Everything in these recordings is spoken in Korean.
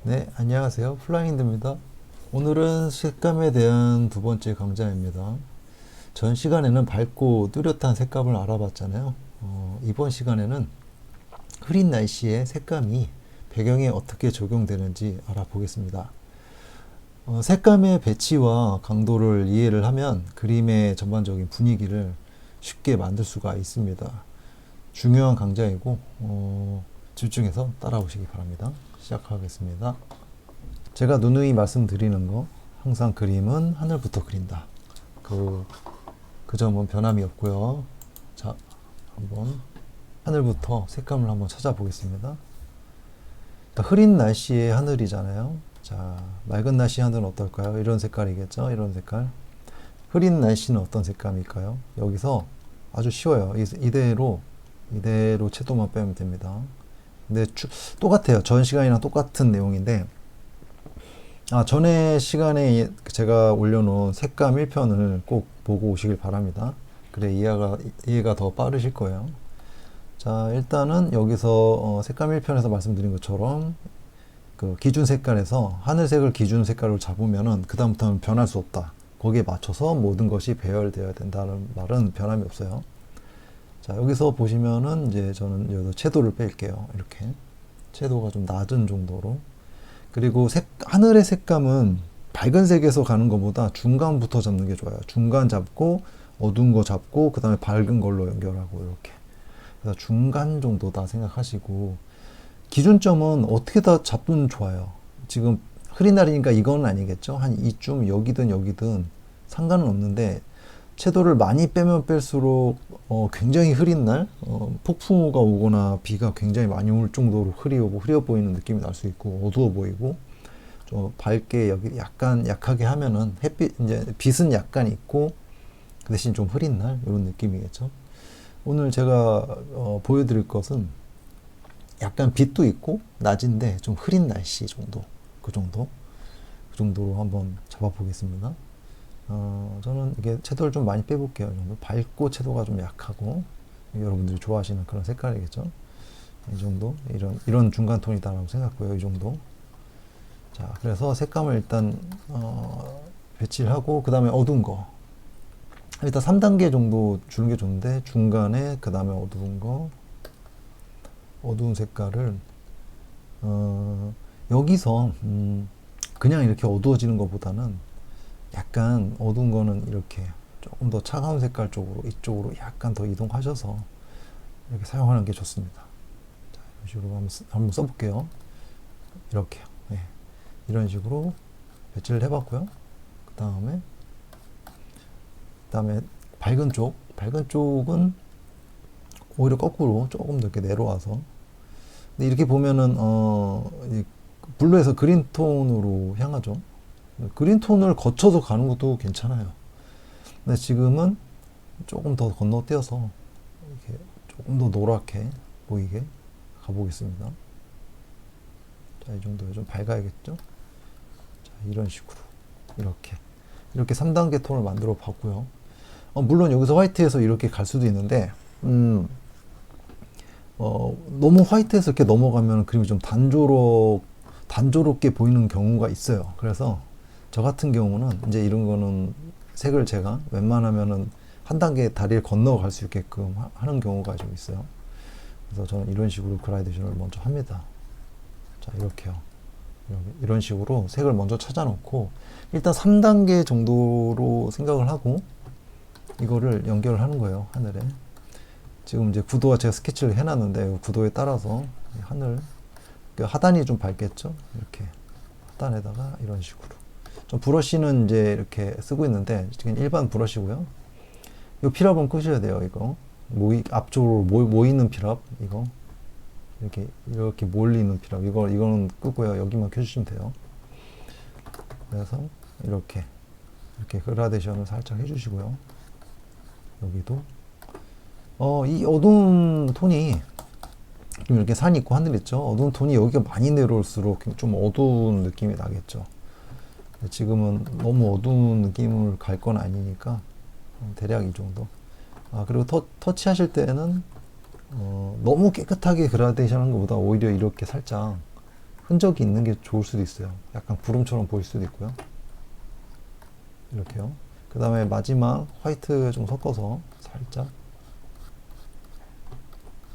네, 안녕하세요. 플라잉드입니다. 오늘은 색감에 대한 두 번째 강좌입니다. 전 시간에는 밝고 뚜렷한 색감을 알아봤잖아요. 이번 시간에는 흐린 날씨에 색감이 배경에 어떻게 적용되는지 알아보겠습니다. 색감의 배치와 강도를 이해를 하면 그림의 전반적인 분위기를 쉽게 만들 수가 있습니다. 중요한 강좌이고 집중해서 따라오시기 바랍니다. 시작하겠습니다. 제가 누누이 말씀드리는 거, 항상 그림은 하늘부터 그린다. 그 점은 변함이 없고요. 자, 한번 하늘부터 색감을 한번 찾아보겠습니다. 흐린 날씨의 하늘이잖아요. 자, 맑은 날씨 하늘은 어떨까요? 이런 색깔이겠죠? 이런 색깔. 흐린 날씨는 어떤 색감일까요? 여기서 아주 쉬워요. 이대로 채도만 빼면 됩니다. 근데 똑같아요. 전 시간이랑 똑같은 내용인데, 전에 시간에 제가 올려놓은 색감 1편을 꼭 보고 오시길 바랍니다. 그래 이해가 더 빠르실 거예요. 자, 일단은 여기서 색감 1편에서 말씀드린 것처럼 그 기준 색깔에서 하늘색을 기준 색깔로 잡으면은 그다음부터는 변할 수 없다. 거기에 맞춰서 모든 것이 배열되어야 된다는 말은 변함이 없어요. 자, 여기서 보시면은 이제 저는 여기서 채도를 뺄게요. 이렇게 채도가 좀 낮은 정도로. 그리고 하늘의 색감은 밝은 색에서 가는 것보다 중간부터 잡는 게 좋아요. 중간 잡고 어두운 거 잡고 그 다음에 밝은 걸로 연결하고 이렇게. 그래서 중간 정도다 생각하시고, 기준점은 어떻게 다 잡으면 좋아요. 지금 흐린 날이니까 이건 아니겠죠. 한 이쯤 여기든 여기든 상관은 없는데, 채도를 많이 빼면 뺄수록 굉장히 흐린 날, 폭풍우가 오거나 비가 굉장히 많이 올 정도로 흐려 보이는 느낌이 날 수 있고, 어두워 보이고, 좀 밝게 여기 약간 약하게 하면은 이제 빛은 약간 있고 그 대신 좀 흐린 날 이런 느낌이겠죠. 오늘 제가 보여드릴 것은 약간 빛도 있고 낮인데 좀 흐린 날씨 정도, 그 정도로 한번 잡아보겠습니다. 저는 이게 채도를 좀 많이 빼볼게요. 이 정도 밝고 채도가 좀 약하고 여러분들이 좋아하시는 그런 색깔이겠죠. 이 정도, 이런 중간 톤이다라고 생각고요. 이 정도. 자, 그래서 색감을 일단 배치를 하고 그 다음에 어두운 거 일단 3단계 정도 주는 게 좋은데, 중간에 그 다음에 어두운 색깔을 여기서 그냥 이렇게 어두워지는 것보다는 약간 어두운 거는 이렇게 조금 더 차가운 색깔 쪽으로, 이쪽으로 약간 더 이동하셔서 이렇게 사용하는 게 좋습니다. 자, 이런 식으로 한번 써볼게요. 이렇게요. 네. 이런 식으로 배치를 해봤고요. 그 다음에 밝은 쪽은 오히려 거꾸로 조금 더 이렇게 내려와서, 근데 이렇게 보면은 블루에서 그린 톤으로 향하죠. 그린 톤을 거쳐서 가는 것도 괜찮아요. 근데 지금은 조금 더 건너뛰어서 이렇게 조금 더 노랗게 보이게 가보겠습니다. 자, 이 정도에 좀 밝아야겠죠? 자, 이런 식으로 이렇게 3단계 톤을 만들어 봤고요. 물론 여기서 화이트에서 이렇게 갈 수도 있는데, 너무 화이트에서 이렇게 넘어가면 그림이 좀 단조롭게 보이는 경우가 있어요. 그래서 저 같은 경우는 이제 이런 거는 색을 제가 웬만하면은 한 단계 다리를 건너갈 수 있게끔 하는 경우가 좀 있어요. 그래서 저는 이런 식으로 그라데이션을 먼저 합니다. 자, 이렇게요. 이런 식으로 색을 먼저 찾아놓고 일단 3단계 정도로 생각을 하고 이거를 연결을 하는 거예요. 하늘에. 지금 이제 구도와 제가 스케치를 해놨는데 구도에 따라서 하늘 하단이 좀 밝겠죠. 이렇게 하단에다가 이런 식으로 좀 브러쉬는 이제 이렇게 쓰고 있는데 지금 일반 브러쉬고요. 이 필압은 끄셔야 돼요. 이거 앞쪽으로 모이는 필압, 이거 이렇게 몰리는 필압, 이거는 끄고요. 여기만 켜주시면 돼요. 그래서 이렇게 그라데이션을 살짝 해주시고요. 여기도 이 어두운 톤이 좀 이렇게 산 있고 하늘 있죠. 어두운 톤이 여기가 많이 내려올수록 좀 어두운 느낌이 나겠죠. 지금은 너무 어두운 느낌을 갈 건 아니니까 대략 이 정도. 그리고 터치하실 때는 너무 깨끗하게 그라데이션 한 것보다 오히려 이렇게 살짝 흔적이 있는 게 좋을 수도 있어요. 약간 구름처럼 보일 수도 있고요. 이렇게요. 그 다음에 마지막 화이트 좀 섞어서 살짝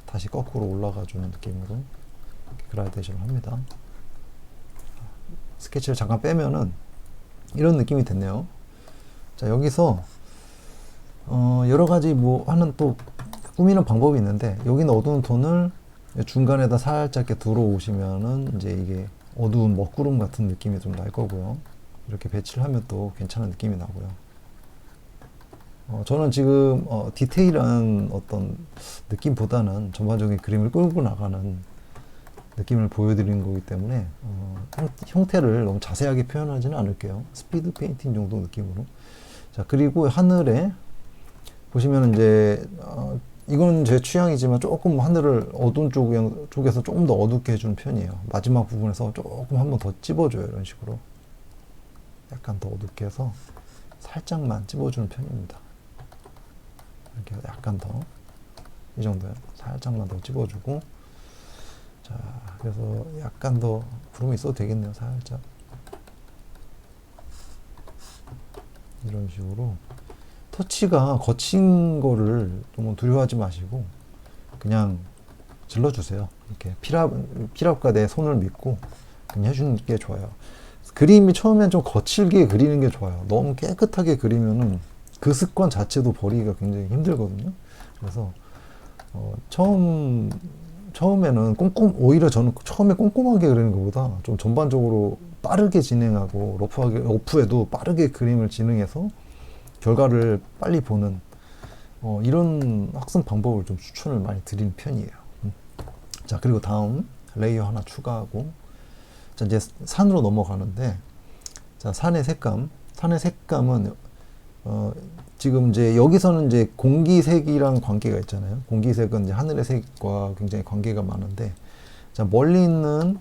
다시 거꾸로 올라가 주는 느낌으로 그라데이션을 합니다. 스케치를 잠깐 빼면은 이런 느낌이 됐네요. 자, 여기서 여러 가지 뭐 하는 또 꾸미는 방법이 있는데, 여기는 어두운 톤을 중간에다 살짝 이렇게 들어오시면은 이제 이게 어두운 먹구름 같은 느낌이 좀 날 거고요. 이렇게 배치를 하면 또 괜찮은 느낌이 나고요. 저는 지금 디테일한 어떤 느낌보다는 전반적인 그림을 끌고 나가는 느낌을 보여드리는 거기 때문에 형태를 너무 자세하게 표현하지는 않을게요. 스피드 페인팅 정도 느낌으로. 자, 그리고 하늘에 보시면 이제 이건 제 취향이지만 조금 하늘을 어두운 쪽에서 조금 더 어둡게 해주는 편이에요. 마지막 부분에서 조금 한 번 더 찝어줘요. 이런 식으로 약간 더 어둡게 해서 살짝만 찝어주는 편입니다. 이렇게 약간 더, 이 정도요. 살짝만 더 찝어주고, 자, 그래서 약간 더 구름이 있어도 되겠네요. 살짝 이런 식으로. 터치가 거친 거를 너무 두려워하지 마시고 그냥 질러주세요. 이렇게 필압과 내 손을 믿고 그냥 해주는 게 좋아요. 그림이 처음엔 좀 거칠게 그리는 게 좋아요. 너무 깨끗하게 그리면은 그 습관 자체도 버리기가 굉장히 힘들거든요. 그래서 처음에는 오히려 저는 처음에 꼼꼼하게 그리는 것보다 좀 전반적으로 빠르게 진행하고 러프해도 빠르게 그림을 진행해서 결과를 빨리 보는 이런 학습 방법을 좀 추천을 많이 드리는 편이에요. 자, 그리고 다음 레이어 하나 추가하고, 자, 이제 산으로 넘어가는데, 자, 산의 색감은 지금 이제 여기서는 이제 공기색이랑 관계가 있잖아요. 공기색은 이제 하늘의 색과 굉장히 관계가 많은데, 자, 멀리 있는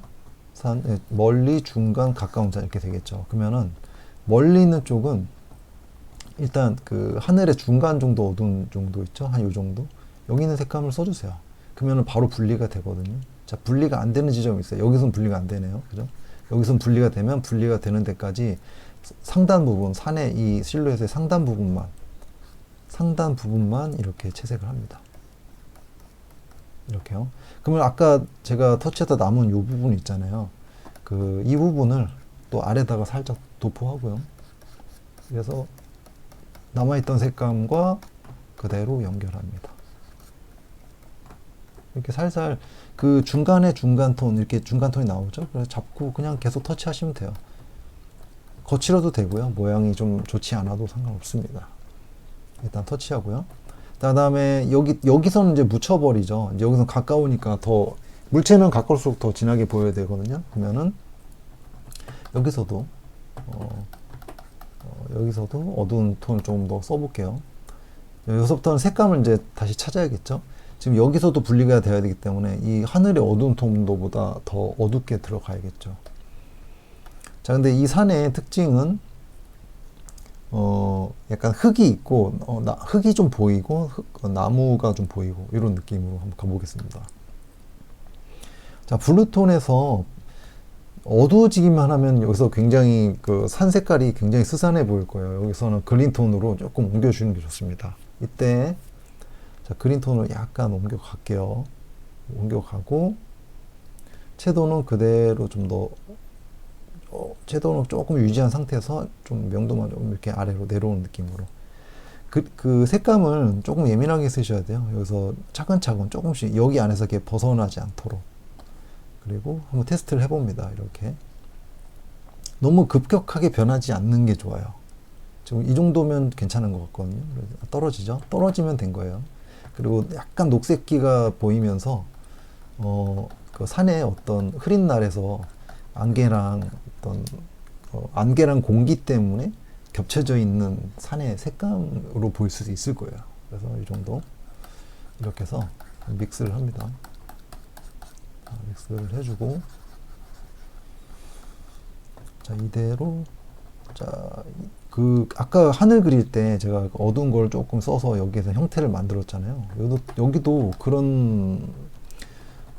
산, 멀리, 중간, 가까운 산 이렇게 되겠죠. 그러면은 멀리 있는 쪽은 일단 그 하늘의 중간 정도 어두운 정도 있죠. 한 요 정도. 여기 있는 색감을 써주세요. 그러면은 바로 분리가 되거든요. 자, 분리가 안 되는 지점이 있어요. 여기서는 분리가 안 되네요. 그죠? 여기서는 분리가 되면 분리가 되는 데까지 상단 부분, 산의 이 실루엣의 상단 부분만 이렇게 채색을 합니다. 이렇게요. 그러면 아까 제가 터치했다 남은 요 부분 있잖아요. 이 부분을 또 아래다가 살짝 도포하고요. 그래서 남아있던 색감과 그대로 연결합니다. 이렇게 살살 그 중간에 중간톤, 이렇게 중간톤이 나오죠. 그래서 잡고 그냥 계속 터치하시면 돼요. 거칠어도 되고요. 모양이 좀 좋지 않아도 상관없습니다. 일단 터치하고요. 그 다음에 여기서는 이제 묻혀버리죠. 이제 여기서 가까우니까 더, 물체는 가까울수록 더 진하게 보여야 되거든요. 그러면은 여기서도 어두운 톤을 조금 더 써볼게요. 여기서부터는 색감을 이제 다시 찾아야겠죠. 지금 여기서도 분리가 되어야 되기 때문에 이 하늘의 어두운 톤도보다 더 어둡게 들어가야겠죠. 자, 근데 이 산의 특징은 약간 흙이 있고 흙이 좀 보이고 나무가 좀 보이고 이런 느낌으로 한번 가보겠습니다. 자, 블루톤에서 어두워지기만 하면 여기서 굉장히 그 산 색깔이 굉장히 스산해 보일 거예요. 여기서는 그린톤으로 조금 옮겨주는 게 좋습니다. 이때 자, 그린톤으로 약간 옮겨갈게요. 옮겨가고 채도는 그대로 좀 더 채도는 조금 유지한 상태에서 좀 명도만 좀 이렇게 아래로 내려오는 느낌으로 그 색감을 조금 예민하게 쓰셔야 돼요. 여기서 차근차근 조금씩 여기 안에서 이렇게 벗어나지 않도록. 그리고 한번 테스트를 해봅니다. 이렇게 너무 급격하게 변하지 않는 게 좋아요. 지금 이 정도면 괜찮은 것 같거든요. 떨어지죠? 떨어지면 된 거예요. 그리고 약간 녹색기가 보이면서 그 산에 어떤 흐린 날에서 안개랑 공기 때문에 겹쳐져 있는 산의 색감으로 보일 수도 있을 거예요. 그래서 이 정도 이렇게 해서 믹스를 합니다. 믹스를 해주고, 자, 이대로, 자, 아까 하늘 그릴 때 제가 어두운 걸 조금 써서 여기에서 형태를 만들었잖아요. 여기도 그런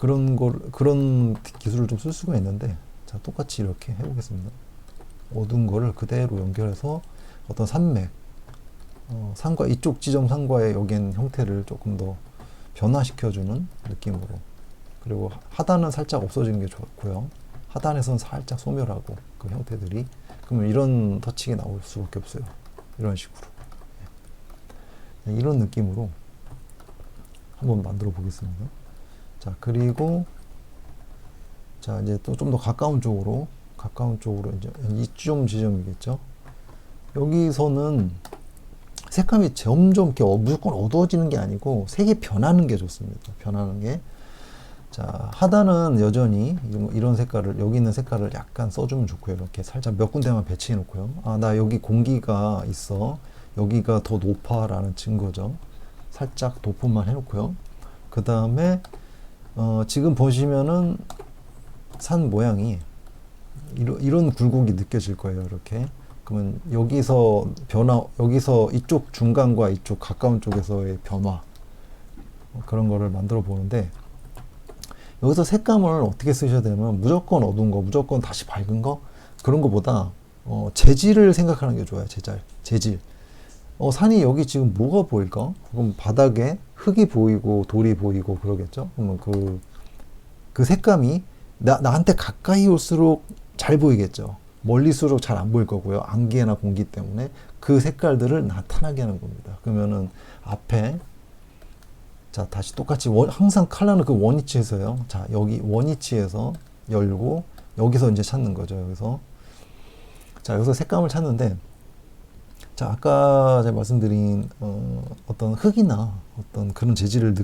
그런 기술을 좀 쓸 수가 있는데, 자, 똑같이 이렇게 해보겠습니다. 어두운 거를 그대로 연결해서 어떤 산맥, 산과, 이쪽 지점 산과의 여기엔 형태를 조금 더 변화시켜주는 느낌으로. 그리고 하단은 살짝 없어지는 게 좋고요. 하단에선 살짝 소멸하고, 그 형태들이. 그러면 이런 터치가 나올 수밖에 없어요. 이런 식으로. 네, 이런 느낌으로 한번 만들어 보겠습니다. 자, 그리고, 자, 이제 또 좀 더 가까운 쪽으로 이제 이점 지점이겠죠. 여기서는 색감이 점점 이렇게 무조건 어두워지는 게 아니고 색이 변하는 게 좋습니다. 변하는 게. 자, 하단은 여전히 이런 색깔을, 여기 있는 색깔을 약간 써주면 좋고요. 이렇게 살짝 몇 군데만 배치해 놓고요. 아, 나 여기 공기가 있어. 여기가 더 높아 라는 증거죠. 살짝 도포만 해 놓고요. 그 다음에 지금 보시면은 산 모양이 이런 굴곡이 느껴질 거예요. 이렇게. 그러면 여기서 여기서 이쪽 중간과 이쪽 가까운 쪽에서의 변화, 그런 거를 만들어 보는데, 여기서 색감을 어떻게 쓰셔야 되냐면 무조건 어두운 거, 무조건 다시 밝은 거, 그런 거보다 재질을 생각하는 게 좋아요. 재질. 산이 여기 지금 뭐가 보일까? 그럼 바닥에 흙이 보이고 돌이 보이고 그러겠죠. 그러면 그 색감이 나한테 가까이 올수록 잘 보이겠죠. 멀리수록 잘 안 보일 거고요. 안개나 공기 때문에 그 색깔들을 나타나게 하는 겁니다. 그러면은 앞에, 자, 다시 똑같이 항상 컬러는 그 원위치에서요. 자, 여기 원위치에서 열고 여기서 이제 찾는 거죠. 여기서 색감을 찾는데, 자, 아까 제가 말씀드린 어떤 흙이나 어떤 그런 재질을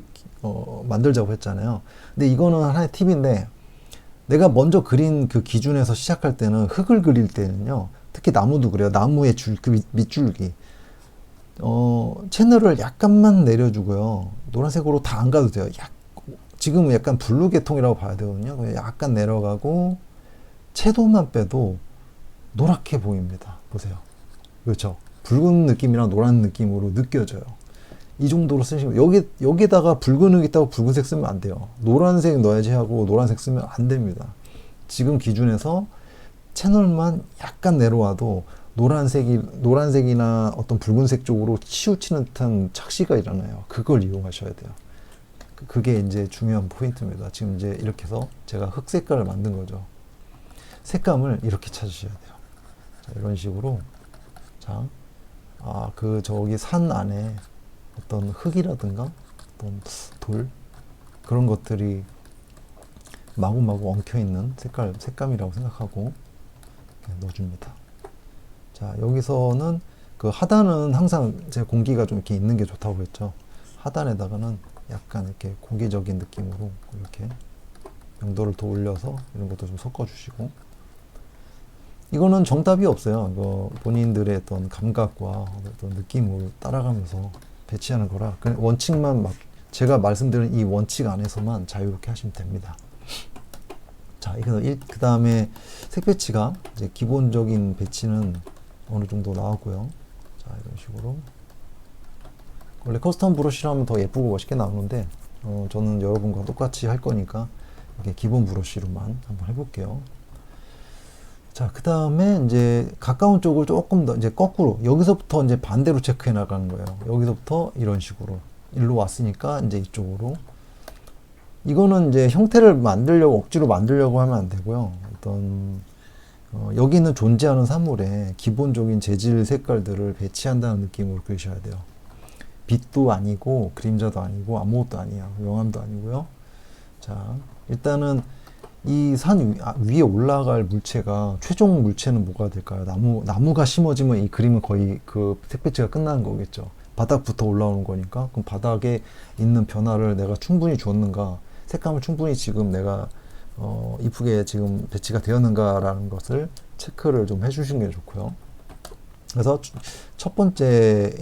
만들자고 했잖아요. 근데 이거는 하나의 팁인데, 내가 먼저 그린 그 기준에서 시작할 때는, 흙을 그릴 때는요, 특히 나무도 그래요. 나무의 그 밑줄기. 채널을 약간만 내려주고요. 노란색으로 다 안 가도 돼요. 지금은 약간 블루 계통이라고 봐야 되거든요. 약간 내려가고, 채도만 빼도 노랗게 보입니다. 보세요. 그렇죠? 붉은 느낌이랑 노란 느낌으로 느껴져요. 이 정도로 쓰시면, 여기다가 붉은 흙 있다고 붉은색 쓰면 안 돼요. 노란색 넣어야지 하고 노란색 쓰면 안 됩니다. 지금 기준에서 채널만 약간 내려와도 노란색이나 어떤 붉은색 쪽으로 치우치는 듯한 착시가 일어나요. 그걸 이용하셔야 돼요. 그게 이제 중요한 포인트입니다. 지금 이제 이렇게 해서 제가 흙 색깔을 만든 거죠. 색감을 이렇게 찾으셔야 돼요. 자, 이런 식으로. 자, 저기 산 안에 어떤 흙이라든가 어떤 돌, 그런 것들이 마구마구 엉켜있는 색감이라고 생각하고 넣어줍니다. 자, 여기서는 그 하단은 항상 제 공기가 좀 이렇게 있는 게 좋다고 했죠. 하단에다가는 약간 이렇게 고기적인 느낌으로 이렇게 명도를 더 올려서 이런 것도 좀 섞어주시고, 이거는 정답이 없어요. 이거 본인들의 어떤 감각과 어떤 느낌을 따라가면서 배치하는 거라, 그냥 원칙만 제가 말씀드린 이 원칙 안에서만 자유롭게 하시면 됩니다. 자, 그 다음에 색 배치가, 이제 기본적인 배치는 어느 정도 나왔고요. 자, 이런 식으로. 원래 커스텀 브러쉬로 하면 더 예쁘고 멋있게 나오는데, 저는 여러분과 똑같이 할 거니까 이렇게 기본 브러쉬로만 한번 해볼게요. 자, 그 다음에 이제 가까운 쪽을 조금 더 이제 거꾸로, 여기서부터 이제 반대로 체크해 나가는 거예요. 여기서부터 이런 식으로 일로 왔으니까 이제 이쪽으로. 이거는 이제 형태를 억지로 만들려고 하면 안 되고요. 어떤 여기 있는 존재하는 사물에 기본적인 재질 색깔들을 배치한다는 느낌으로 그리셔야 돼요. 빛도 아니고 그림자도 아니고 아무것도 아니야. 영암도 아니고요. 자, 일단은 이 산 위에 올라갈 물체가, 최종 물체는 뭐가 될까요? 나무가 심어지면 이 그림은 거의 그 색배치가 끝나는 거겠죠. 바닥부터 올라오는 거니까. 그럼 바닥에 있는 변화를 내가 충분히 주었는가, 색감을 충분히 지금 내가 이쁘게 지금 배치가 되었는가라는 것을 체크를 좀 해주시는 게 좋고요. 그래서 첫 번째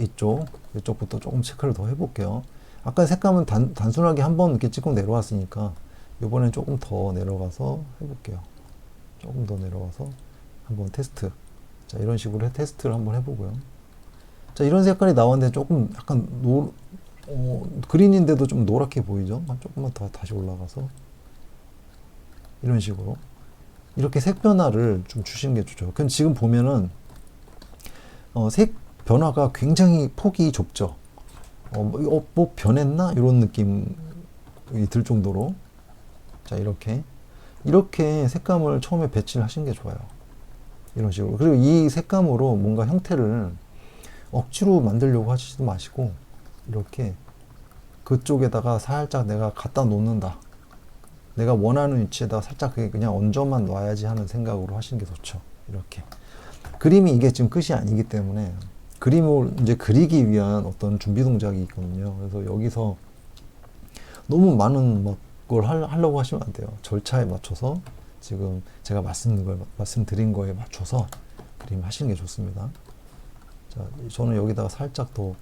이쪽부터 조금 체크를 더 해볼게요. 아까 색감은 단순하게 한번 이렇게 찍고 내려왔으니까 이번엔 조금 더 내려가서 해볼게요. 조금 더 내려가서 한번 테스트. 자, 이런 식으로 테스트를 한번 해보고요. 자, 이런 색깔이 나왔는데 조금 약간 그린인데도 좀 노랗게 보이죠? 조금만 더 다시 올라가서 이런 식으로. 이렇게 색 변화를 좀 주시는 게 좋죠. 근데 지금 보면은 색 변화가 굉장히 폭이 좁죠. 뭐 변했나? 이런 느낌이 들 정도로. 자, 이렇게 색감을 처음에 배치를 하시는 게 좋아요. 이런 식으로. 그리고 이 색감으로 뭔가 형태를 억지로 만들려고 하시지 마시고, 이렇게 그쪽에다가 살짝 내가 갖다 놓는다. 내가 원하는 위치에다가 살짝 그냥 얹어만 놔야지 하는 생각으로 하시는 게 좋죠. 이렇게. 그림이 이게 지금 끝이 아니기 때문에 그림을 이제 그리기 위한 어떤 준비 동작이 있거든요. 그래서 여기서 너무 많은 걸 하려고 하시면 안 돼요. 절차에 맞춰서 지금 제가 말씀드린 거에 맞춰서 그림 하시는 게 좋습니다. 자, 저는 여기다가 살짝 더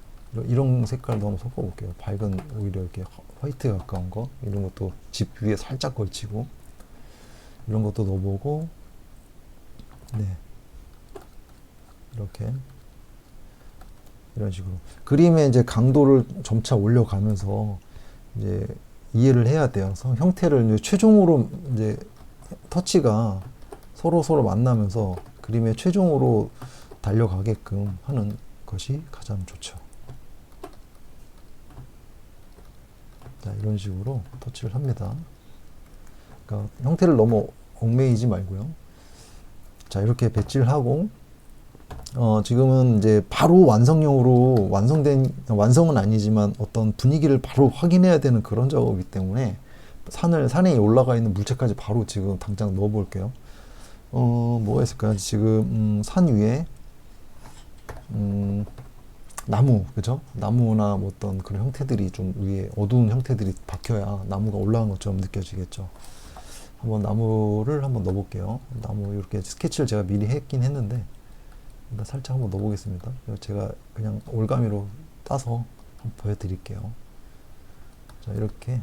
이런 색깔도 한번 섞어 볼게요. 밝은 오히려 이렇게 화이트에 가까운 거 이런 것도 집 위에 살짝 걸치고 이런 것도 넣어보고 네 이렇게 이런 식으로 그림의 이제 강도를 점차 올려가면서 이제 이해를 해야 돼요. 그래서 형태를 이제 최종으로 이제 터치가 서로 만나면서 그림의 최종으로 달려가게끔 하는 것이 가장 좋죠. 자, 이런 식으로 터치를 합니다. 그러니까 형태를 너무 얽매이지 말고요. 자, 이렇게 배치를 하고 지금은 이제 바로 완성은 아니지만 어떤 분위기를 바로 확인해야 되는 그런 작업이기 때문에 산에 올라가 있는 물체까지 바로 지금 당장 넣어 볼게요. 뭐가 있을까요? 지금 산 위에 나무, 그죠? 나무나 뭐 어떤 그런 형태들이 좀 위에 어두운 형태들이 박혀야 나무가 올라간 것처럼 느껴지겠죠. 한번 나무를 한번 넣어볼게요. 나무 이렇게 스케치를 제가 미리 했긴 했는데 살짝 한번 넣어보겠습니다. 제가 그냥 올가미로 따서 한번 보여드릴게요. 자, 이렇게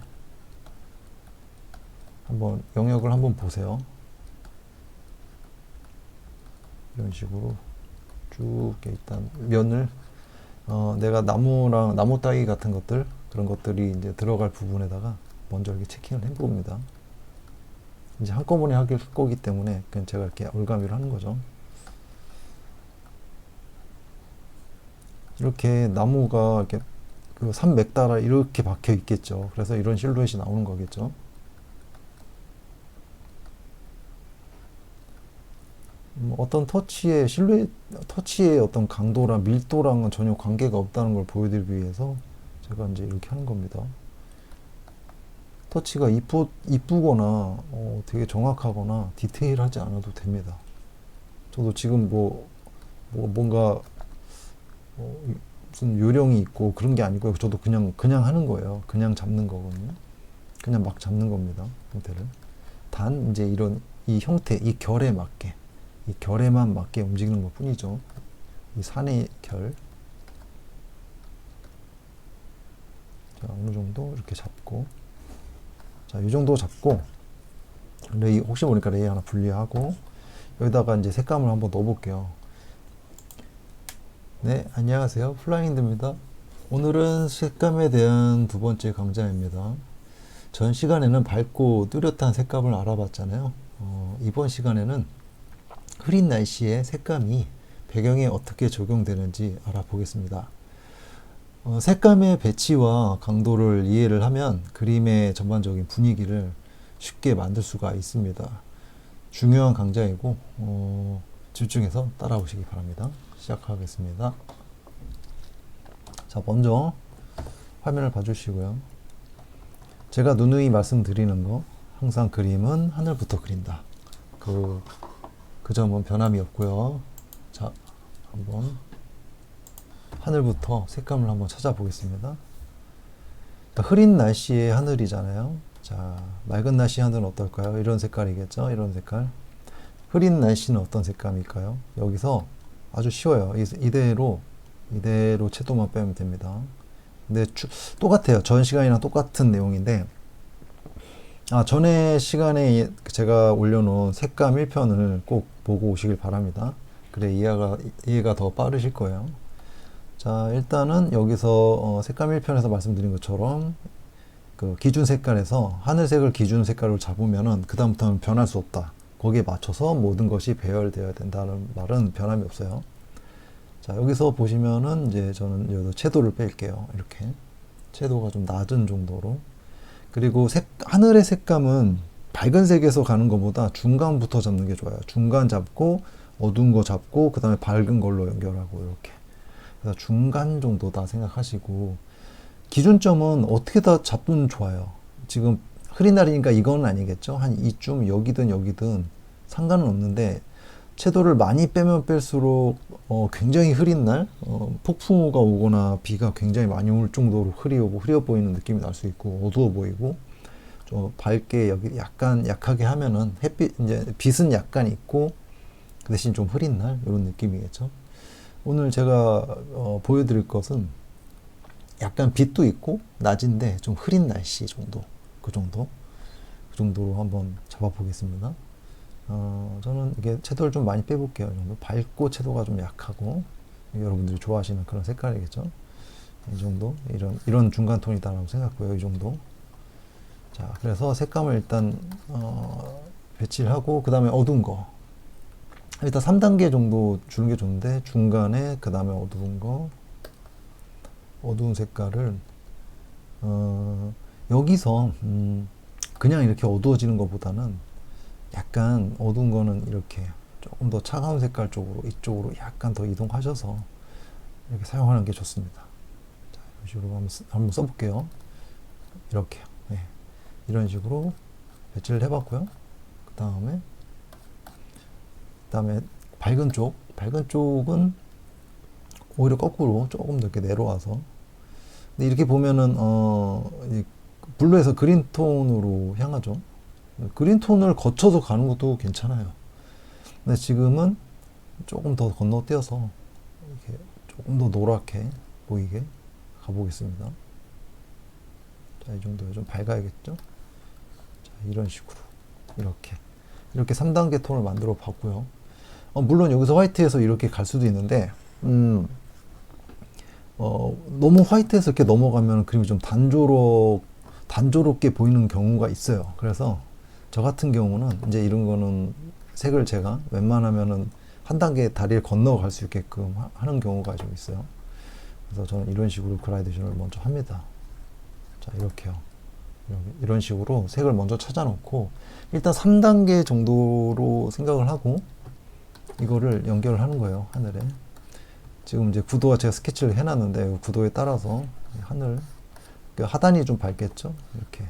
한번 영역을 한번 보세요. 이런 식으로 쭉 일단 면을 내가 나무 따위 같은 것들 그런 것들이 이제 들어갈 부분에다가 먼저 이렇게 체킹을 해봅니다. 이제 한꺼번에 할 거기 때문에 그냥 제가 이렇게 올가미를 하는 거죠. 이렇게 나무가 이렇게 그 산맥 따라 이렇게 박혀 있겠죠. 그래서 이런 실루엣이 나오는 거겠죠. 어떤 터치의 어떤 강도랑 밀도랑은 전혀 관계가 없다는 걸 보여드리기 위해서 제가 이제 이렇게 하는 겁니다. 터치가 이쁘거나 되게 정확하거나 디테일하지 않아도 됩니다. 저도 지금 뭔가 무슨 요령이 있고 그런 게 아니고요. 저도 그냥 하는 거예요. 그냥 잡는 거거든요. 그냥 막 잡는 겁니다. 형태를. 단 이제 이 형태, 이 결에만 맞게 움직이는 것 뿐이죠. 이 산의 결. 자, 어느 정도 이렇게 잡고. 자, 이 정도 잡고, 혹시 모르니까 레이 하나 분리하고, 여기다가 이제 색감을 한번 넣어볼게요. 네, 안녕하세요. 플라잉드입니다. 오늘은 색감에 대한 두 번째 강좌입니다. 전 시간에는 밝고 뚜렷한 색감을 알아봤잖아요. 이번 시간에는 흐린 날씨에 색감이 배경에 어떻게 적용되는지 알아보겠습니다. 색감의 배치와 강도를 이해를 하면 그림의 전반적인 분위기를 쉽게 만들 수가 있습니다. 중요한 강좌이고 집중해서 따라오시기 바랍니다. 시작하겠습니다. 자, 먼저 화면을 봐주시고요. 제가 누누이 말씀드리는 거, 항상 그림은 하늘부터 그린다. 그 점은 변함이 없고요. 자, 한번 하늘부터 색감을 한번 찾아보겠습니다. 흐린 날씨의 하늘이잖아요. 자, 맑은 날씨 하늘은 어떨까요? 이런 색깔이겠죠? 이런 색깔. 흐린 날씨는 어떤 색감일까요? 여기서 아주 쉬워요. 이대로 채도만 빼면 됩니다. 근데 똑같아요. 전 시간이랑 똑같은 내용인데, 전에 시간에 제가 올려놓은 색감 1편을 꼭 보고 오시길 바랍니다. 그래 이해가 더 빠르실 거예요. 자, 일단은 여기서 색감 1편에서 말씀드린 것처럼 그 기준 색깔에서 하늘색을 기준 색깔로 잡으면은 그 다음부터는 변할 수 없다. 거기에 맞춰서 모든 것이 배열되어야 된다는 말은 변함이 없어요. 자, 여기서 보시면은 이제 저는 여기서 채도를 뺄게요. 이렇게 채도가 좀 낮은 정도로. 그리고 하늘의 색감은 밝은 색에서 가는 것보다 중간부터 잡는 게 좋아요. 중간 잡고 어두운 거 잡고 그 다음에 밝은 걸로 연결하고 이렇게. 그래서 중간 정도다 생각하시고 기준점은 어떻게 다 잡으면 좋아요. 지금 흐린 날이니까 이건 아니겠죠. 한 이쯤 여기든 상관은 없는데 채도를 많이 빼면 뺄수록 굉장히 흐린 날 폭풍우가 오거나 비가 굉장히 많이 올 정도로 흐려 보이는 느낌이 날 수 있고 어두워 보이고 좀 밝게 여기 약간 약하게 하면은 이제 빛은 약간 있고 그 대신 좀 흐린 날 이런 느낌이겠죠. 오늘 제가 보여드릴 것은 약간 빛도 있고 낮인데 좀 흐린 날씨 정도 그 정도로 한번 잡아 보겠습니다. 저는 이게 채도를 좀 많이 빼볼게요. 이 정도 밝고 채도가 좀 약하고 여러분들이 좋아하시는 그런 색깔이겠죠. 이 정도 이런 중간 톤이다라고 생각고요. 이 정도. 자, 그래서 색감을 일단 배치를 하고 그 다음에 어두운 거 일단 3단계 정도 주는 게 좋은데 중간에 그 다음에 어두운 색깔을 여기서 그냥 이렇게 어두워지는 것보다는 약간 어두운 거는 이렇게 조금 더 차가운 색깔 쪽으로 이쪽으로 약간 더 이동하셔서 이렇게 사용하는 게 좋습니다. 자, 이런 식으로 한번 써볼게요. 이렇게요. 네. 이런 식으로 배치를 해봤고요. 그 다음에 밝은 쪽은 오히려 거꾸로 조금 더 이렇게 내려와서 근데 이렇게 보면은 블루에서 그린 톤으로 향하죠. 그린 톤을 거쳐서 가는 것도 괜찮아요. 근데 지금은 조금 더 건너뛰어서 이렇게 조금 더 노랗게 보이게 가보겠습니다. 자, 이 정도에 좀 밝아야겠죠? 자, 이런 식으로 이렇게 3단계 톤을 만들어 봤고요. 물론 여기서 화이트에서 이렇게 갈 수도 있는데 너무 화이트에서 이렇게 넘어가면 그림이 좀 단조롭게 보이는 경우가 있어요. 그래서 저 같은 경우는 이제 이런 거는 색을 제가 웬만하면은 한 단계 다리를 건너갈 수 있게끔 하는 경우가 좀 있어요. 그래서 저는 이런 식으로 그라데이션을 먼저 합니다. 자, 이렇게요. 이런 식으로 색을 먼저 찾아놓고 일단 3단계 정도로 생각을 하고 이거를 연결을 하는 거예요. 하늘에. 지금 이제 구도가 제가 스케치를 해놨는데 구도에 따라서 하단이 좀 밝겠죠. 이렇게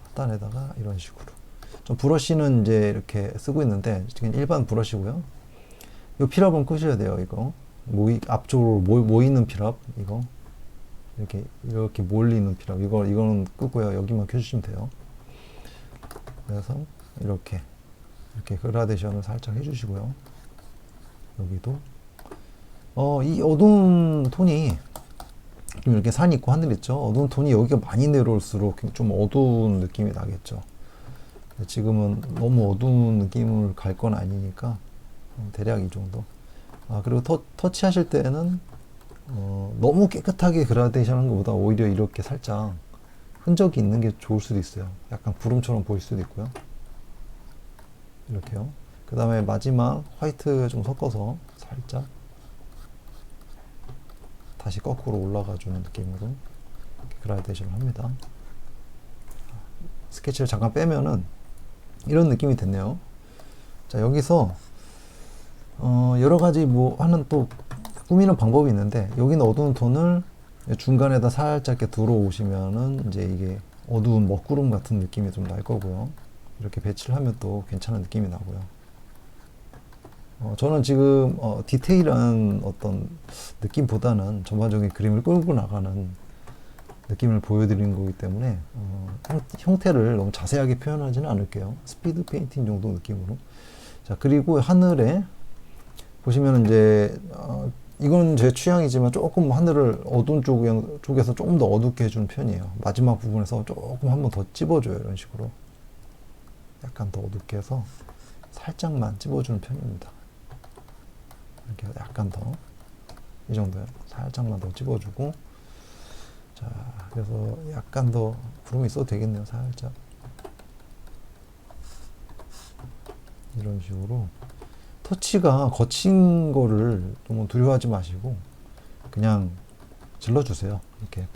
하단에다가 이런 식으로 좀 브러쉬는 이제 이렇게 쓰고 있는데 지금 일반 브러쉬고요. 이 필압은 끄셔야 돼요. 이거 앞쪽으로 모이는 필압 이거 이렇게 몰리는 필압 이거는 끄고요. 여기만 켜주시면 돼요. 그래서 이렇게 그라데이션을 살짝 해주시고요. 여기도 이 어두운 톤이 좀 이렇게 산 있고 하늘 있죠. 어두운 톤이 여기가 많이 내려올수록 좀 어두운 느낌이 나겠죠. 지금은 너무 어두운 느낌을 갈 건 아니니까 대략 이 정도. 그리고 터치하실 때는 너무 깨끗하게 그라데이션 하는 것보다 오히려 이렇게 살짝 흔적이 있는 게 좋을 수도 있어요. 약간 구름처럼 보일 수도 있고요. 이렇게요. 그 다음에 마지막 화이트 좀 섞어서 살짝 다시 거꾸로 올라가 주는 느낌으로 그라데이션을 합니다. 스케치를 잠깐 빼면은 이런 느낌이 됐네요. 자, 여기서 여러 가지 하는 또 꾸미는 방법이 있는데 여기는 어두운 톤을 중간에다 살짝 이렇게 들어오시면은 이제 이게 어두운 먹구름 같은 느낌이 좀 날 거고요. 이렇게 배치를 하면 또 괜찮은 느낌이 나고요. 저는 지금 디테일한 어떤 느낌보다는 전반적인 그림을 끌고 나가는 느낌을 보여드리는 거기 때문에 형태를 너무 자세하게 표현하지는 않을게요. 스피드 페인팅 정도 느낌으로. 자, 그리고 하늘에 보시면 이제 이건 제 취향이지만 조금 하늘을 어두운 쪽에서 조금 더 어둡게 해주는 편이에요. 마지막 부분에서 조금 한번 더 찝어줘요. 이런 식으로 약간 더 어둡게 해서 살짝만 찝어주는 편입니다. 이렇게 약간 더 이 정도요. 살짝만 더 찝어주고 자, 그래서 약간 더 구름이 있어도 되겠네요. 살짝. 이런 식으로. 터치가 거친 거를 너무 두려워하지 마시고 그냥 질러주세요. 이렇게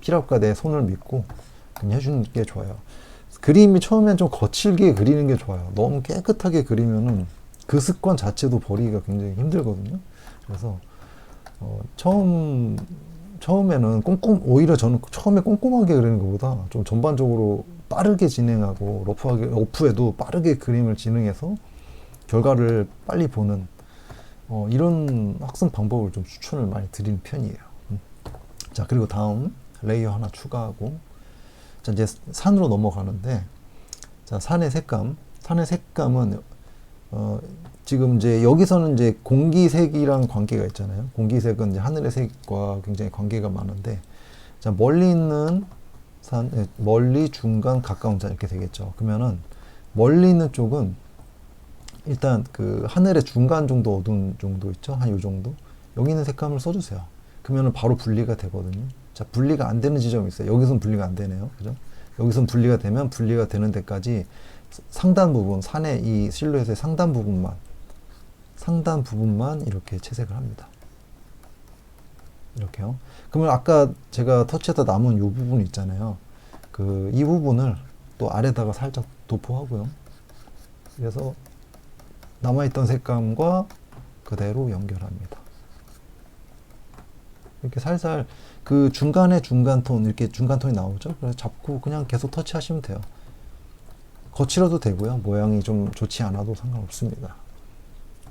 피랍과 내 손을 믿고 그냥 해주는 게 좋아요. 그림이 처음엔 좀 거칠게 그리는 게 좋아요. 너무 깨끗하게 그리면은 그 습관 자체도 버리기가 굉장히 힘들거든요. 그래서 처음에는 오히려 저는 처음에 꼼꼼하게 그리는 것보다 좀 전반적으로 빠르게 진행하고 러프해도 빠르게 그림을 진행해서 결과를 빨리 보는 이런 학습 방법을 좀 추천을 많이 드리는 편이에요. 자, 그리고 다음 레이어 하나 추가하고 자, 이제 산으로 넘어가는데 자, 산의 색감은 지금 이제 여기서는 이제 공기색이랑 관계가 있잖아요. 공기색은 이제 하늘의 색과 굉장히 관계가 많은데 자, 멀리 있는 산, 멀리, 중간, 가까운 산 이렇게 되겠죠. 그러면은 멀리 있는 쪽은 일단 그 하늘의 중간 정도 어두운 정도 있죠. 한 요 정도. 여기 있는 색감을 써주세요. 그러면은 바로 분리가 되거든요. 자, 분리가 안 되는 지점이 있어요. 여기선 분리가 안 되네요. 그죠? 여기선 분리가 되면 분리가 되는 데까지 상단 부분, 산의 이 실루엣의 상단 부분만 이렇게 채색을 합니다. 이렇게요. 그러면 아까 제가 터치했다 남은 이 부분 있잖아요. 이 부분을 또 아래다가 살짝 도포하고요. 그래서 남아있던 색감과 그대로 연결합니다. 이렇게 살살 그 중간에 중간톤 이렇게 중간톤이 나오죠. 그래서 잡고 그냥 계속 터치하시면 돼요. 거칠어도 되고요. 모양이 좀 좋지 않아도 상관없습니다.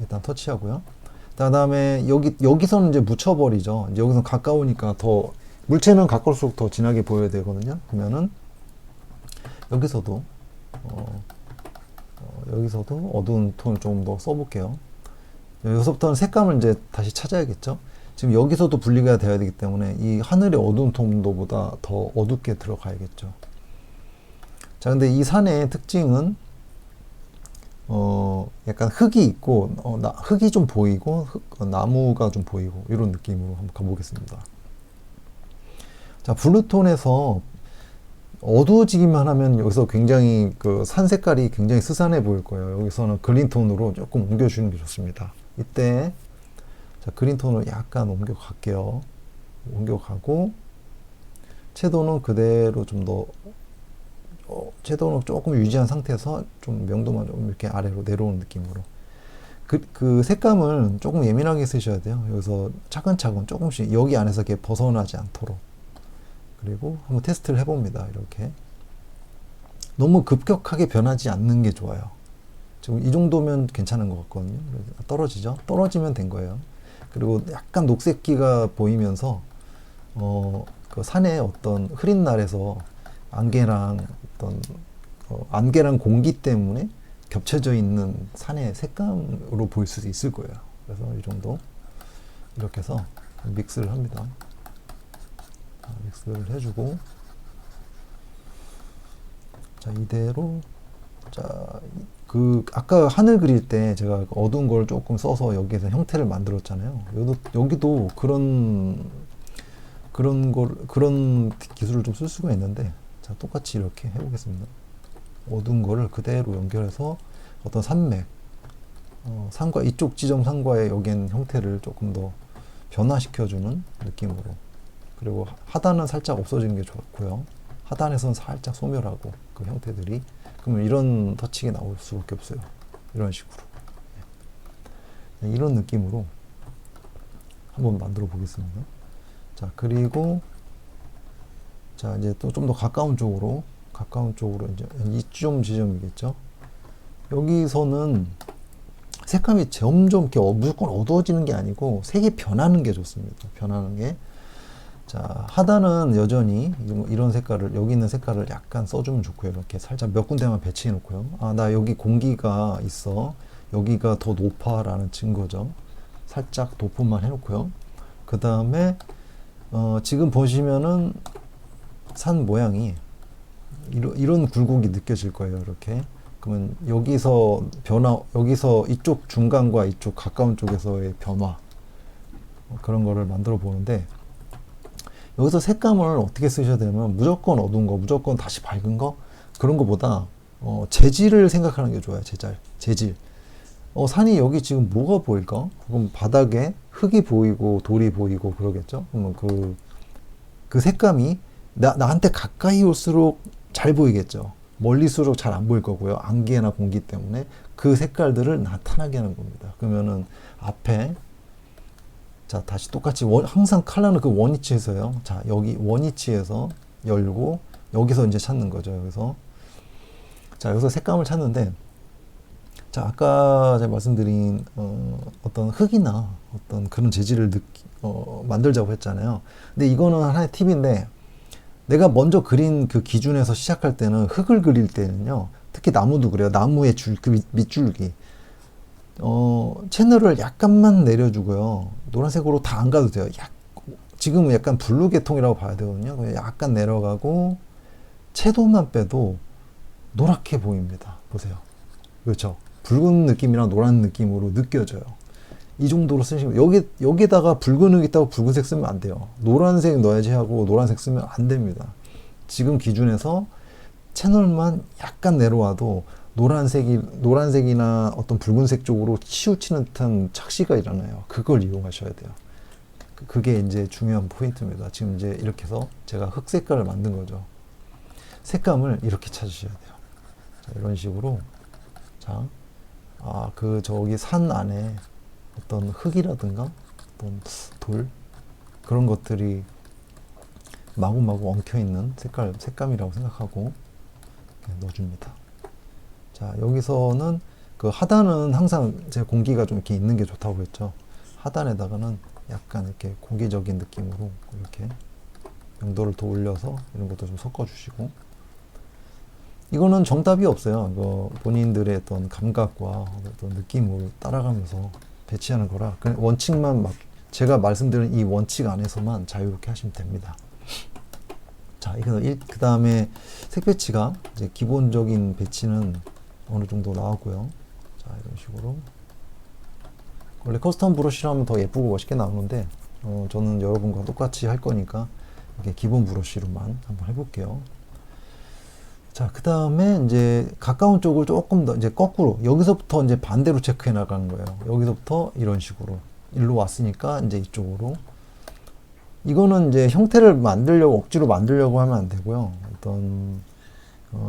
일단 터치하고요. 그다음에 여기서는 이제 묻혀버리죠. 이제 여기서 가까우니까 더 물체는 가까울수록 더 진하게 보여야 되거든요. 그러면은 여기서도 어두운 톤을 좀 더 써볼게요. 여기서부터는 색감을 이제 다시 찾아야겠죠. 지금 여기서도 분리가 돼야 되기 때문에 이 하늘의 어두운 톤도보다 더 어둡게 들어가야겠죠. 자, 근데 이 산의 특징은 약간 흙이 있고 흙이 좀 보이고 나무가 좀 보이고 이런 느낌으로 한번 가보겠습니다. 자, 블루톤에서 어두워지기만 하면 여기서 굉장히 그 산 색깔이 굉장히 스산해 보일 거예요. 여기서는 그린톤으로 조금 옮겨주는 게 좋습니다. 이때 자, 그린톤을 약간 옮겨갈게요. 옮겨가고 채도는 그대로 좀 더 채도는 조금 유지한 상태에서 좀 명도만 좀 이렇게 아래로 내려오는 느낌으로 그 색감을 조금 예민하게 쓰셔야 돼요. 여기서 차근차근 조금씩 여기 안에서 이렇게 벗어나지 않도록. 그리고 한번 테스트를 해봅니다. 이렇게 너무 급격하게 변하지 않는 게 좋아요. 지금 이 정도면 괜찮은 것 같거든요. 떨어지죠? 떨어지면 된 거예요. 그리고 약간 녹색기가 보이면서 그 산에 어떤 흐린 날에서 안개랑 공기 때문에 겹쳐져 있는 산의 색감으로 보일 수도 있을 거예요. 그래서 이 정도 이렇게 해서 믹스를 합니다. 믹스를 해주고 자, 이대로 자, 아까 하늘 그릴 때 제가 어두운 걸 조금 써서 여기에서 형태를 만들었잖아요. 여기도 그런 기술을 좀 쓸 수가 있는데 자, 똑같이 이렇게 해보겠습니다. 어두운 거를 그대로 연결해서 어떤 산맥 산과 이쪽 지점 산과의 여기엔 형태를 조금 더 변화시켜주는 느낌으로 그리고 하단은 살짝 없어지는 게 좋고요. 하단에서는 살짝 소멸하고 그 형태들이 그러면 이런 터치가 나올 수밖에 없어요. 이런 식으로 이런 느낌으로 한번 만들어 보겠습니다. 자, 그리고 자, 이제 또 좀 더 가까운 쪽으로 이제 이쯤 지점이겠죠. 여기서는 색감이 점점 이렇게 무조건 어두워지는 게 아니고 색이 변하는 게 좋습니다. 변하는 게. 자, 하단은 여전히 이런 색깔을, 여기 있는 색깔을 약간 써주면 좋고요. 이렇게 살짝 몇 군데만 배치해 놓고요. 아, 나 여기 공기가 있어. 여기가 더 높아. 라는 증거죠. 살짝 도포만 해 놓고요. 그 다음에, 지금 보시면은 산 모양이 이런 굴곡이 느껴질 거예요. 이렇게. 그러면 여기서 이쪽 중간과 이쪽 가까운 쪽에서의 변화. 그런 거를 만들어 보는데, 여기서 색감을 어떻게 쓰셔야 되냐면 무조건 어두운 거, 무조건 다시 밝은 거 그런 거보다 재질을 생각하는 게 좋아요. 재질. 산이 여기 지금 뭐가 보일까? 그럼 바닥에 흙이 보이고 돌이 보이고 그러겠죠? 그러면 그 색감이 나한테 가까이 올수록 잘 보이겠죠? 멀리수록 잘 안 보일 거고요. 안개나 공기 때문에 그 색깔들을 나타나게 하는 겁니다. 그러면은 앞에 자 다시 똑같이 항상 컬러는 그 원위치에서요. 자 여기 원위치에서 열고 여기서 이제 찾는 거죠. 여기서 색감을 찾는데 자 아까 제가 말씀드린 어떤 흙이나 어떤 그런 재질을 만들자고 했잖아요. 근데 이거는 하나의 팁인데 내가 먼저 그린 그 기준에서 시작할 때는 흙을 그릴 때는요. 특히 나무도 그래요. 나무의 그 밑줄기. 채널을 약간만 내려주고요. 노란색으로 다 안 가도 돼요. 지금은 약간 블루 계통이라고 봐야 되거든요. 약간 내려가고 채도만 빼도 노랗게 보입니다. 보세요. 그렇죠? 붉은 느낌이랑 노란 느낌으로 느껴져요. 이 정도로 쓰시면 여기다가 붉은 흙 있다고 붉은색 쓰면 안 돼요. 노란색 넣어야지 하고 노란색 쓰면 안 됩니다. 지금 기준에서 채널만 약간 내려와도 노란색이나 어떤 붉은색 쪽으로 치우치는 듯한 착시가 일어나요. 그걸 이용하셔야 돼요. 그게 이제 중요한 포인트입니다. 지금 이제 이렇게 해서 제가 흙 색깔을 만든 거죠. 색감을 이렇게 찾으셔야 돼요. 자, 이런 식으로. 자, 저기 산 안에 어떤 흙이라든가 어떤 돌 그런 것들이 마구마구 엉켜있는 색감이라고 생각하고 넣어줍니다. 자 여기서는 그 하단은 항상 제 공기가 좀 이렇게 있는 게 좋다고 했죠. 하단에다가는 약간 이렇게 공기적인 느낌으로 이렇게 명도를 더 올려서 이런 것도 좀 섞어주시고 이거는 정답이 없어요. 이거 본인들의 어떤 감각과 어떤 느낌을 따라가면서 배치하는 거라 원칙만 제가 말씀드린 이 원칙 안에서만 자유롭게 하시면 됩니다. 자, 그 다음에 색 배치가 이제 기본적인 배치는 어느 정도 나왔고요. 자, 이런 식으로 원래 커스텀 브러쉬로 하면 더 예쁘고 멋있게 나오는데 저는 여러분과 똑같이 할 거니까 이렇게 기본 브러쉬로만 한번 해볼게요. 자, 그 다음에 이제 가까운 쪽을 조금 더 이제 거꾸로 여기서부터 이제 반대로 체크해 나가는 거예요. 여기서부터 이런 식으로 일로 왔으니까 이제 이쪽으로 이거는 이제 형태를 억지로 만들려고 하면 안 되고요.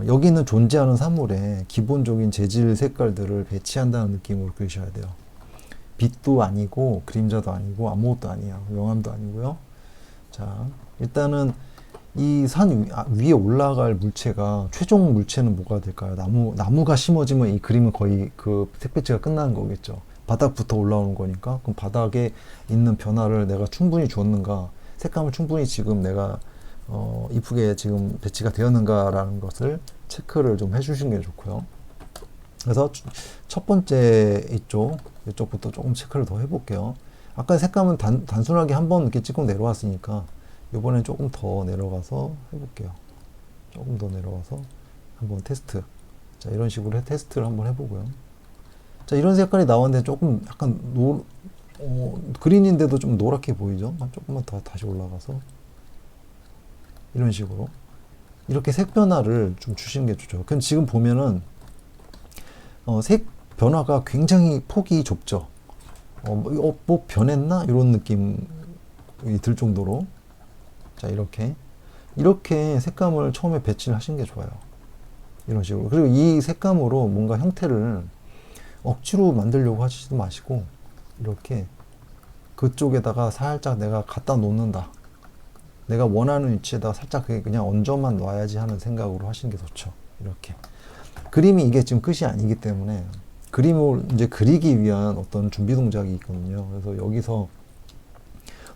여기는 존재하는 사물에 기본적인 재질 색깔들을 배치한다는 느낌으로 그리셔야 돼요. 빛도 아니고 그림자도 아니고 아무것도 아니에요. 명암도 아니고요. 자, 일단은 이 산 위에 올라갈 물체가 최종 물체는 뭐가 될까요? 나무가 심어지면 이 그림은 거의 그 색배치가 끝나는 거겠죠. 바닥부터 올라오는 거니까 그럼 바닥에 있는 변화를 내가 충분히 주었는가, 색감을 충분히 지금 내가 이쁘게 지금 배치가 되었는가라는 것을 체크를 좀 해주시는 게 좋고요. 그래서 첫 번째 이쪽부터 조금 체크를 더 해볼게요. 아까 색감은 단순하게 한번 이렇게 찍고 내려왔으니까 이번엔 조금 더 내려가서 해볼게요. 조금 더 내려가서 한번 테스트. 자, 이런 식으로 테스트를 한번 해보고요. 자, 이런 색깔이 나왔는데 조금 약간 그린인데도 좀 노랗게 보이죠? 조금만 더 다시 올라가서 이런 식으로 이렇게 색 변화를 좀 주시는 게 좋죠. 그럼 지금 보면은 색 변화가 굉장히 폭이 좁죠. 뭐 변했나? 이런 느낌이 들 정도로 자 이렇게 색감을 처음에 배치를 하시는 게 좋아요. 이런 식으로. 그리고 이 색감으로 뭔가 형태를 억지로 만들려고 하시지 마시고 이렇게 그쪽에다가 살짝 내가 갖다 놓는다. 내가 원하는 위치에다가 살짝 그냥 얹어만 놔야지 하는 생각으로 하시는 게 좋죠. 이렇게. 그림이 이게 지금 끝이 아니기 때문에 그림을 이제 그리기 위한 어떤 준비 동작이 있거든요. 그래서 여기서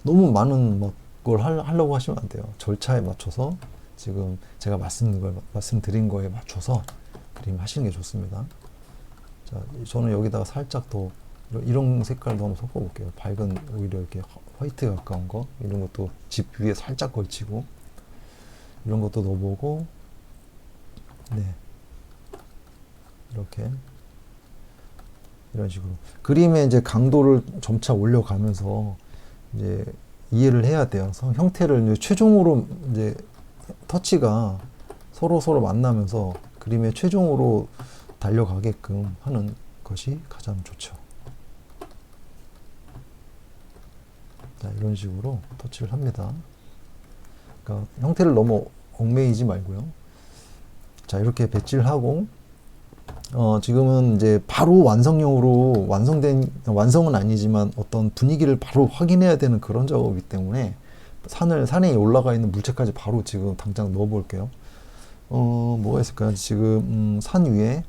너무 많은 걸 하려고 하시면 안 돼요. 절차에 맞춰서 지금 제가 말씀드린 거에 맞춰서 그림 하시는 게 좋습니다. 자, 저는 여기다가 살짝 더 이런 색깔도 한번 섞어 볼게요. 밝은 오히려 이렇게 화이트에 가까운 거 이런 것도 집 위에 살짝 걸치고 이런 것도 넣어보고 네 이렇게 이런 식으로 그림의 이제 강도를 점차 올려가면서 이제 이해를 해야 돼요. 형태를 이제 최종으로 이제 터치가 서로 만나면서 그림의 최종으로 달려가게끔 하는 것이 가장 좋죠. 자, 이런 식으로 터치를 합니다. 그러니까 형태를 너무 얽매이지 말고요. 자, 이렇게 배치를 하고 지금은 이제 바로 완성형으로 완성은 아니지만 어떤 분위기를 바로 확인해야 되는 그런 작업이기 때문에 산에 올라가 있는 물체까지 바로 지금 당장 넣어 볼게요. 뭐가 있을까요? 지금 산 위에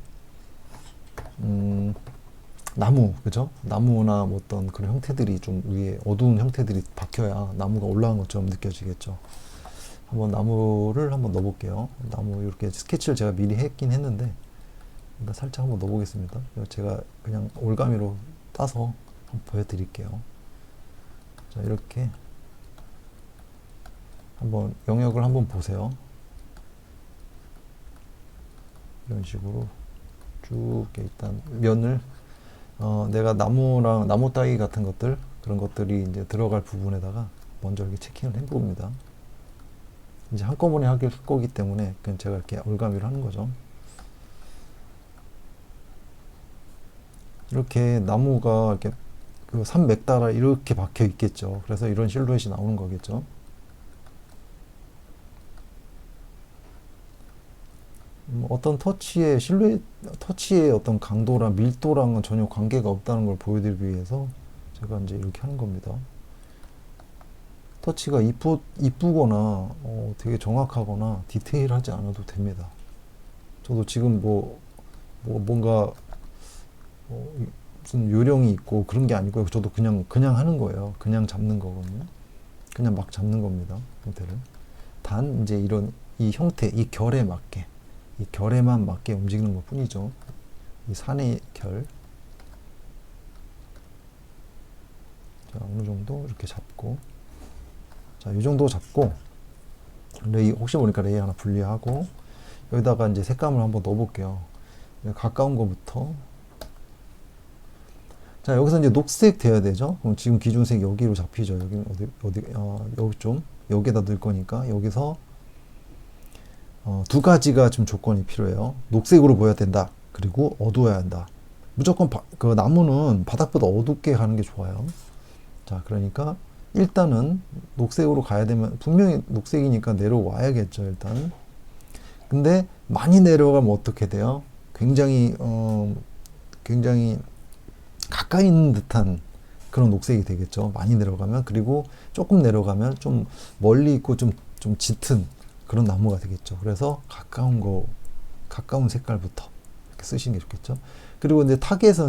나무, 그죠? 나무나 뭐 어떤 그런 형태들이 좀 위에 어두운 형태들이 박혀야 나무가 올라간 것처럼 느껴지겠죠. 한번 나무를 한번 넣어 볼게요. 나무 이렇게 스케치를 제가 미리 했긴 했는데 일단 살짝 한번 넣어 보겠습니다. 제가 그냥 올가미로 따서 한번 보여드릴게요. 자, 이렇게 한번 영역을 한번 보세요. 이런 식으로 쭉 일단 면을 내가 나무 따위 같은 것들 그런 것들이 이제 들어갈 부분에다가 먼저 이렇게 체킹을 해봅니다. 이제 한꺼번에 할 거기 때문에 그냥 제가 이렇게 올가미를 하는 거죠. 이렇게 나무가 이렇게 그 산맥 따라 이렇게 박혀 있겠죠. 그래서 이런 실루엣이 나오는 거겠죠. 어떤 터치의 어떤 강도랑 밀도랑은 전혀 관계가 없다는 걸 보여드리기 위해서 제가 이제 이렇게 하는 겁니다. 터치가 이쁘거나 되게 정확하거나 디테일하지 않아도 됩니다. 저도 지금 뭔가 무슨 요령이 있고 그런 게 아니고요. 저도 그냥 하는 거예요. 그냥 잡는 거거든요. 그냥 막 잡는 겁니다. 형태를. 단 이제 이 형태, 이 결에만 맞게 움직이는 것 뿐이죠. 이 산의 결. 자, 어느 정도 이렇게 잡고. 자, 이 정도 잡고, 혹시 모르니까 레이 하나 분리하고, 여기다가 이제 색감을 한번 넣어 볼게요. 가까운 거부터. 자, 여기서 이제 녹색 돼야 되죠. 그럼 지금 기준색 여기로 잡히죠. 여기, 여기에다 넣을 거니까, 여기서 두 가지가 좀 조건이 필요해요. 녹색으로 보여야 된다. 그리고 어두워야 한다. 무조건 그 나무는 바닥보다 어둡게 가는 게 좋아요. 자, 그러니까 일단은 녹색으로 가야 되면 분명히 녹색이니까 내려와야겠죠, 일단. 근데 많이 내려가면 어떻게 돼요? 굉장히 가까이 있는 듯한 그런 녹색이 되겠죠. 많이 내려가면. 그리고 조금 내려가면 좀 멀리 있고 좀 짙은 그런 나무가 되겠죠. 그래서 가까운 색깔부터 이렇게 쓰시는 게 좋겠죠. 그리고 이제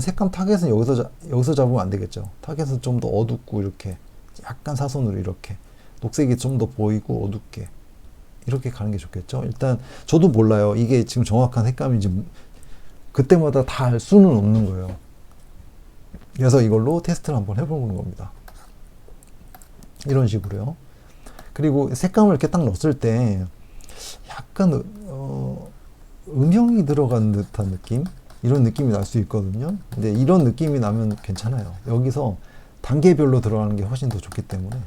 색감 타겟은 여기서 잡으면 안 되겠죠. 타겟은 좀 더 어둡고 이렇게 약간 사선으로 이렇게 녹색이 좀 더 보이고 어둡게 이렇게 가는 게 좋겠죠. 일단 저도 몰라요. 이게 지금 정확한 색감인지 그때마다 다 알 수는 없는 거예요. 그래서 이걸로 테스트를 한번 해보는 겁니다. 이런 식으로요. 그리고 색감을 이렇게 딱 넣었을 때 약간 음영이 들어간 듯한 느낌? 이런 느낌이 날 수 있거든요. 근데 이런 느낌이 나면 괜찮아요. 여기서 단계별로 들어가는 게 훨씬 더 좋기 때문에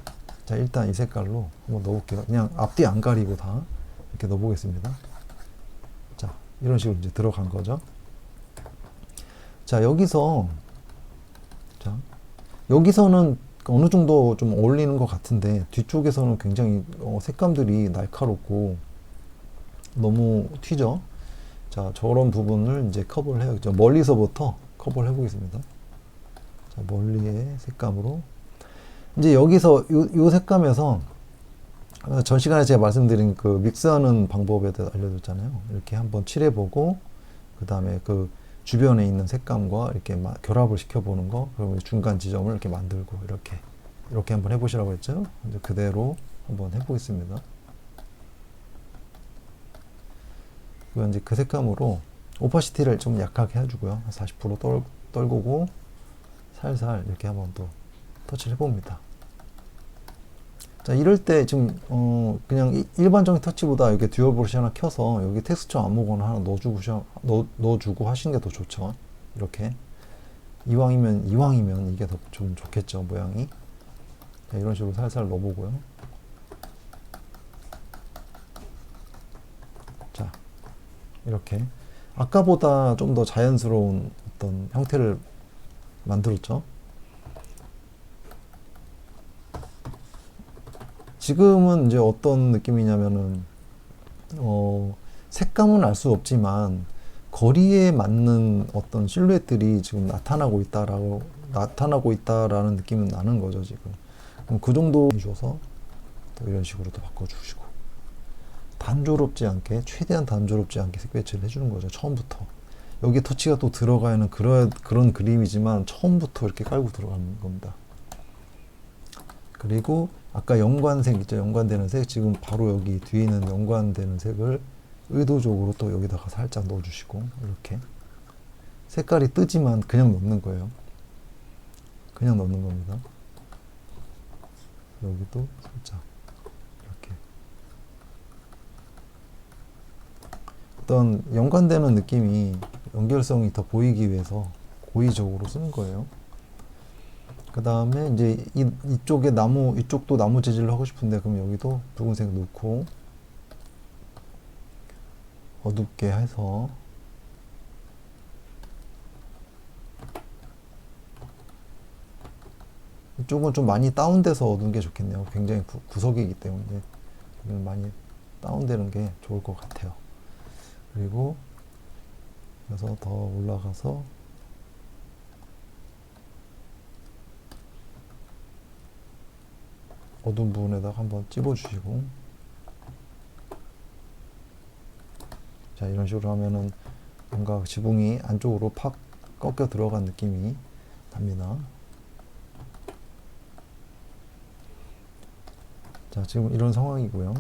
자, 일단 이 색깔로 한번 넣어볼게요. 그냥 앞뒤 안 가리고 다 이렇게 넣어보겠습니다. 자, 이런 식으로 이제 들어간 거죠. 자, 여기서는 어느 정도 좀 어울리는 것 같은데 뒤쪽에서는 굉장히 색감들이 날카롭고 너무 튀죠. 자, 저런 부분을 이제 커버를 해야겠죠. 멀리서부터 커버를 해보겠습니다. 자, 멀리의 색감으로 이제 여기서 요 색감에서 전 시간에 제가 말씀드린 그 믹스하는 방법에 대해서 알려줬잖아요. 이렇게 한번 칠해보고 그 다음에 그 주변에 있는 색감과 이렇게 결합을 시켜보는 거, 그리고 중간 지점을 이렇게 만들고 이렇게 한번 해보시라고 했죠. 이제 그대로 한번 해보겠습니다. 그리고 이제 그 색감으로 오파시티를 좀 약하게 해주고요. 40% 떨구고 살살 이렇게 한번 또 터치를 해봅니다. 자, 이럴 때 지금 그냥 일반적인 터치보다 이렇게 듀얼 브러쉬 하나 켜서 여기 텍스처 아무거나 하나 넣어주고 하시는 게 더 좋죠. 이렇게 이왕이면 이게 더 좀 좋겠죠, 모양이. 자, 이런 식으로 살살 넣어보고요. 자, 이렇게 아까보다 좀 더 자연스러운 어떤 형태를 만들었죠. 지금은 이제 어떤 느낌이냐면은 색감은 알 수 없지만 거리에 맞는 어떤 실루엣들이 지금 나타나고 있다라는 느낌은 나는 거죠, 지금. 그럼 그 정도 주셔서 또 이런 식으로 또 바꿔주시고, 단조롭지 않게, 최대한 단조롭지 않게 색 배치를 해주는 거죠, 처음부터. 여기에 터치가 또 들어가야 그런 그림이지만 처음부터 이렇게 깔고 들어가는 겁니다. 그리고 아까 연관색 있죠, 연관되는 색. 지금 바로 여기 뒤에 있는 연관되는 색을 의도적으로 또 여기다가 살짝 넣어주시고, 이렇게 색깔이 뜨지만 그냥 넣는 거예요. 그냥 넣는 겁니다. 여기도 살짝 이렇게 어떤 연관되는 느낌이, 연결성이 더 보이기 위해서 고의적으로 쓰는 거예요. 그 다음에 이제 이쪽에 이쪽도 나무 재질로 하고 싶은데, 그럼 여기도 붉은색 넣고 어둡게 해서 이쪽은 좀 많이 다운돼서 어두운 게 좋겠네요. 굉장히 구석이기 때문에 많이 다운되는 게 좋을 것 같아요. 그리고 그래서 더 올라가서 어두운 부분에다가 한번 찝어주시고, 자, 이런 식으로 하면은 뭔가 지붕이 안쪽으로 팍 꺾여 들어간 느낌이 납니다. 자, 지금 이런 상황이고요.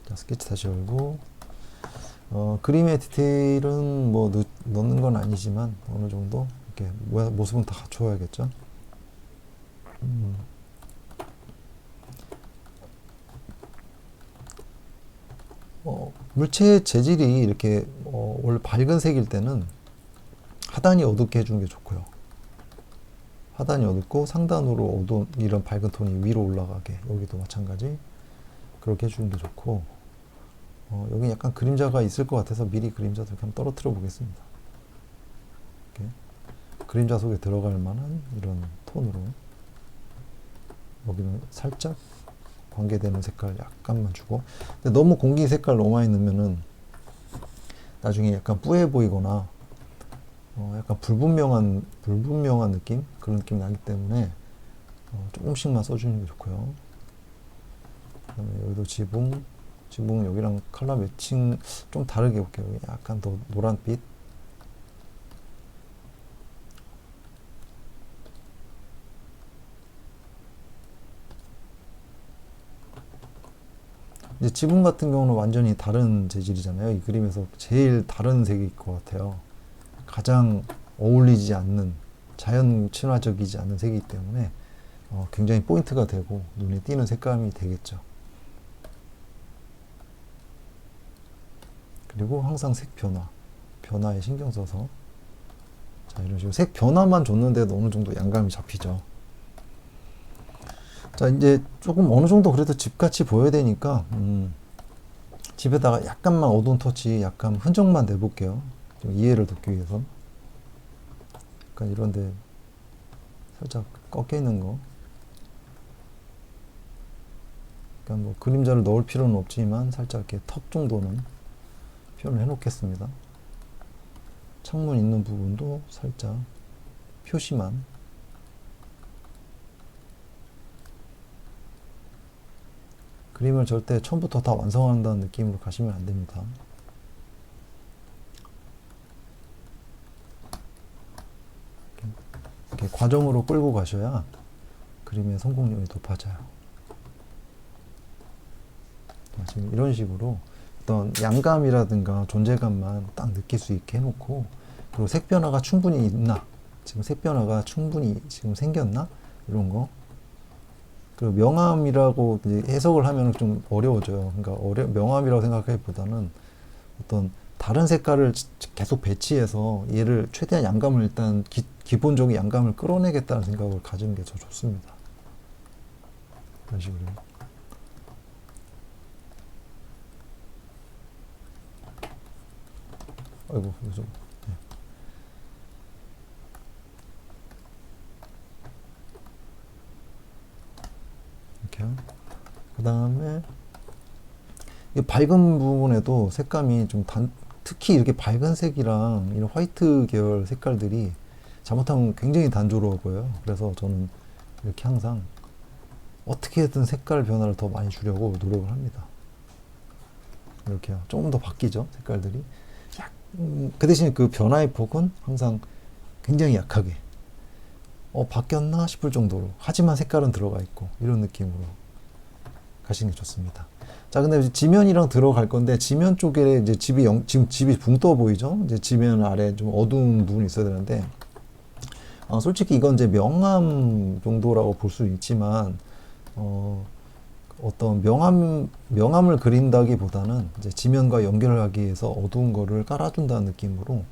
자, 스케치 다시 열고, 그림의 디테일은 뭐 넣는 건 아니지만 어느 정도 이렇게 모습은 다 갖춰야겠죠. 물체 재질이 이렇게 원래 밝은 색일 때는 하단이 어둡게 해주는 게 좋고요. 하단이 어둡고 상단으로 어두운 이런 밝은 톤이 위로 올라가게, 여기도 마찬가지 그렇게 해주는 게 좋고, 여기 약간 그림자가 있을 것 같아서 미리 그림자도 이렇게 한번 떨어뜨려 보겠습니다. 이렇게 그림자 속에 들어갈 만한 이런 톤으로, 여기는 살짝 관계되는 색깔 약간만 주고. 근데 너무 공기 색깔 너무 많이 넣으면은 나중에 약간 뿌해 보이거나 약간 불분명한 느낌, 그런 느낌이 나기 때문에 조금씩만 써주는 게 좋고요. 그다음에 여기도 지붕 여기랑 컬러 매칭 좀 다르게 볼게요. 약간 더 노란빛. 이제 지붕 같은 경우는 완전히 다른 재질이잖아요. 이 그림에서 제일 다른 색일 것 같아요. 가장 어울리지 않는, 자연 친화적이지 않은 색이기 때문에 굉장히 포인트가 되고 눈에 띄는 색감이 되겠죠. 그리고 항상 색 변화에 신경 써서, 자, 이런 식으로 색 변화만 줬는데도 어느 정도 양감이 잡히죠. 자, 이제 조금 어느 정도 그래도 집같이 보여야 되니까 집에다가 약간만 어두운 터치, 약간 흔적만 내볼게요. 좀 이해를 돕기 위해서. 약간 이런데 살짝 꺾여 있는 거. 그러니까 뭐 그림자를 넣을 필요는 없지만 살짝 이렇게 턱 정도는 표현을 해 놓겠습니다. 창문 있는 부분도 살짝 표시만. 그림을 절대 처음부터 다 완성한다는 느낌으로 가시면 안 됩니다. 이렇게 과정으로 끌고 가셔야 그림의 성공률이 높아져요. 지금 이런 식으로 어떤 양감이라든가 존재감만 딱 느낄 수 있게 해놓고, 그리고 색 변화가 충분히 있나, 지금 색 변화가 충분히 지금 생겼나, 이런 거. 그리고 명암이라고 해석을 하면 좀 어려워져요. 그러니까 명암이라고 생각하기보다는 어떤 다른 색깔을 계속 배치해서 얘를 최대한 양감을 일단 기본적인 양감을 끌어내겠다는 생각을 가지는 게 더 좋습니다. 이런 식으로. 아이고, 이거 좀. 네. 이렇게. 그 다음에 이 밝은 부분에도 색감이 좀 특히 이렇게 밝은 색이랑 이런 화이트 계열 색깔들이 잘못하면 굉장히 단조로워 보여요. 그래서 저는 이렇게 항상 어떻게든 색깔 변화를 더 많이 주려고 노력을 합니다. 이렇게요. 조금 더 바뀌죠, 색깔들이. 그 대신 그 변화의 폭은 항상 굉장히 약하게, 바뀌었나 싶을 정도로, 하지만 색깔은 들어가 있고, 이런 느낌으로 가시는 게 좋습니다. 자, 근데 이제 지면이랑 들어갈 건데, 지면 쪽에 이제 지금 집이 붕 떠 보이죠? 이제 지면 아래 좀 어두운 부분이 있어야 되는데, 솔직히 이건 이제 명암 정도라고 볼 수 있지만, 어떤 명암을 그린다기보다는 이제 지면과 연결을 하기 위해서 어두운 거를 깔아준다는 느낌으로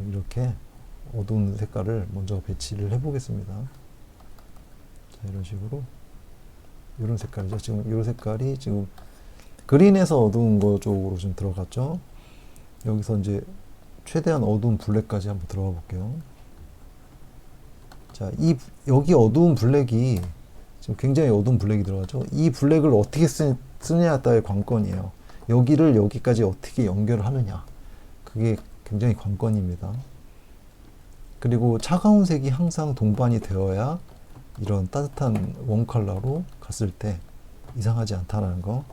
이렇게 어두운 색깔을 먼저 배치를 해 보겠습니다. 자, 이런 식으로. 이런 색깔이죠. 지금 이 색깔이 지금 그린에서 어두운 거 쪽으로 좀 들어갔죠. 여기서 이제 최대한 어두운 블랙까지 한번 들어가 볼게요. 자, 여기 어두운 블랙이 지금 굉장히 어두운 블랙이 들어가죠. 이 블랙을 어떻게 쓰냐에 따라 관건이에요. 여기를 여기까지 어떻게 연결을 하느냐. 그게 굉장히 관건입니다. 그리고 차가운 색이 항상 동반이 되어야 이런 따뜻한 웜 컬러로 갔을 때 이상하지 않다는 거.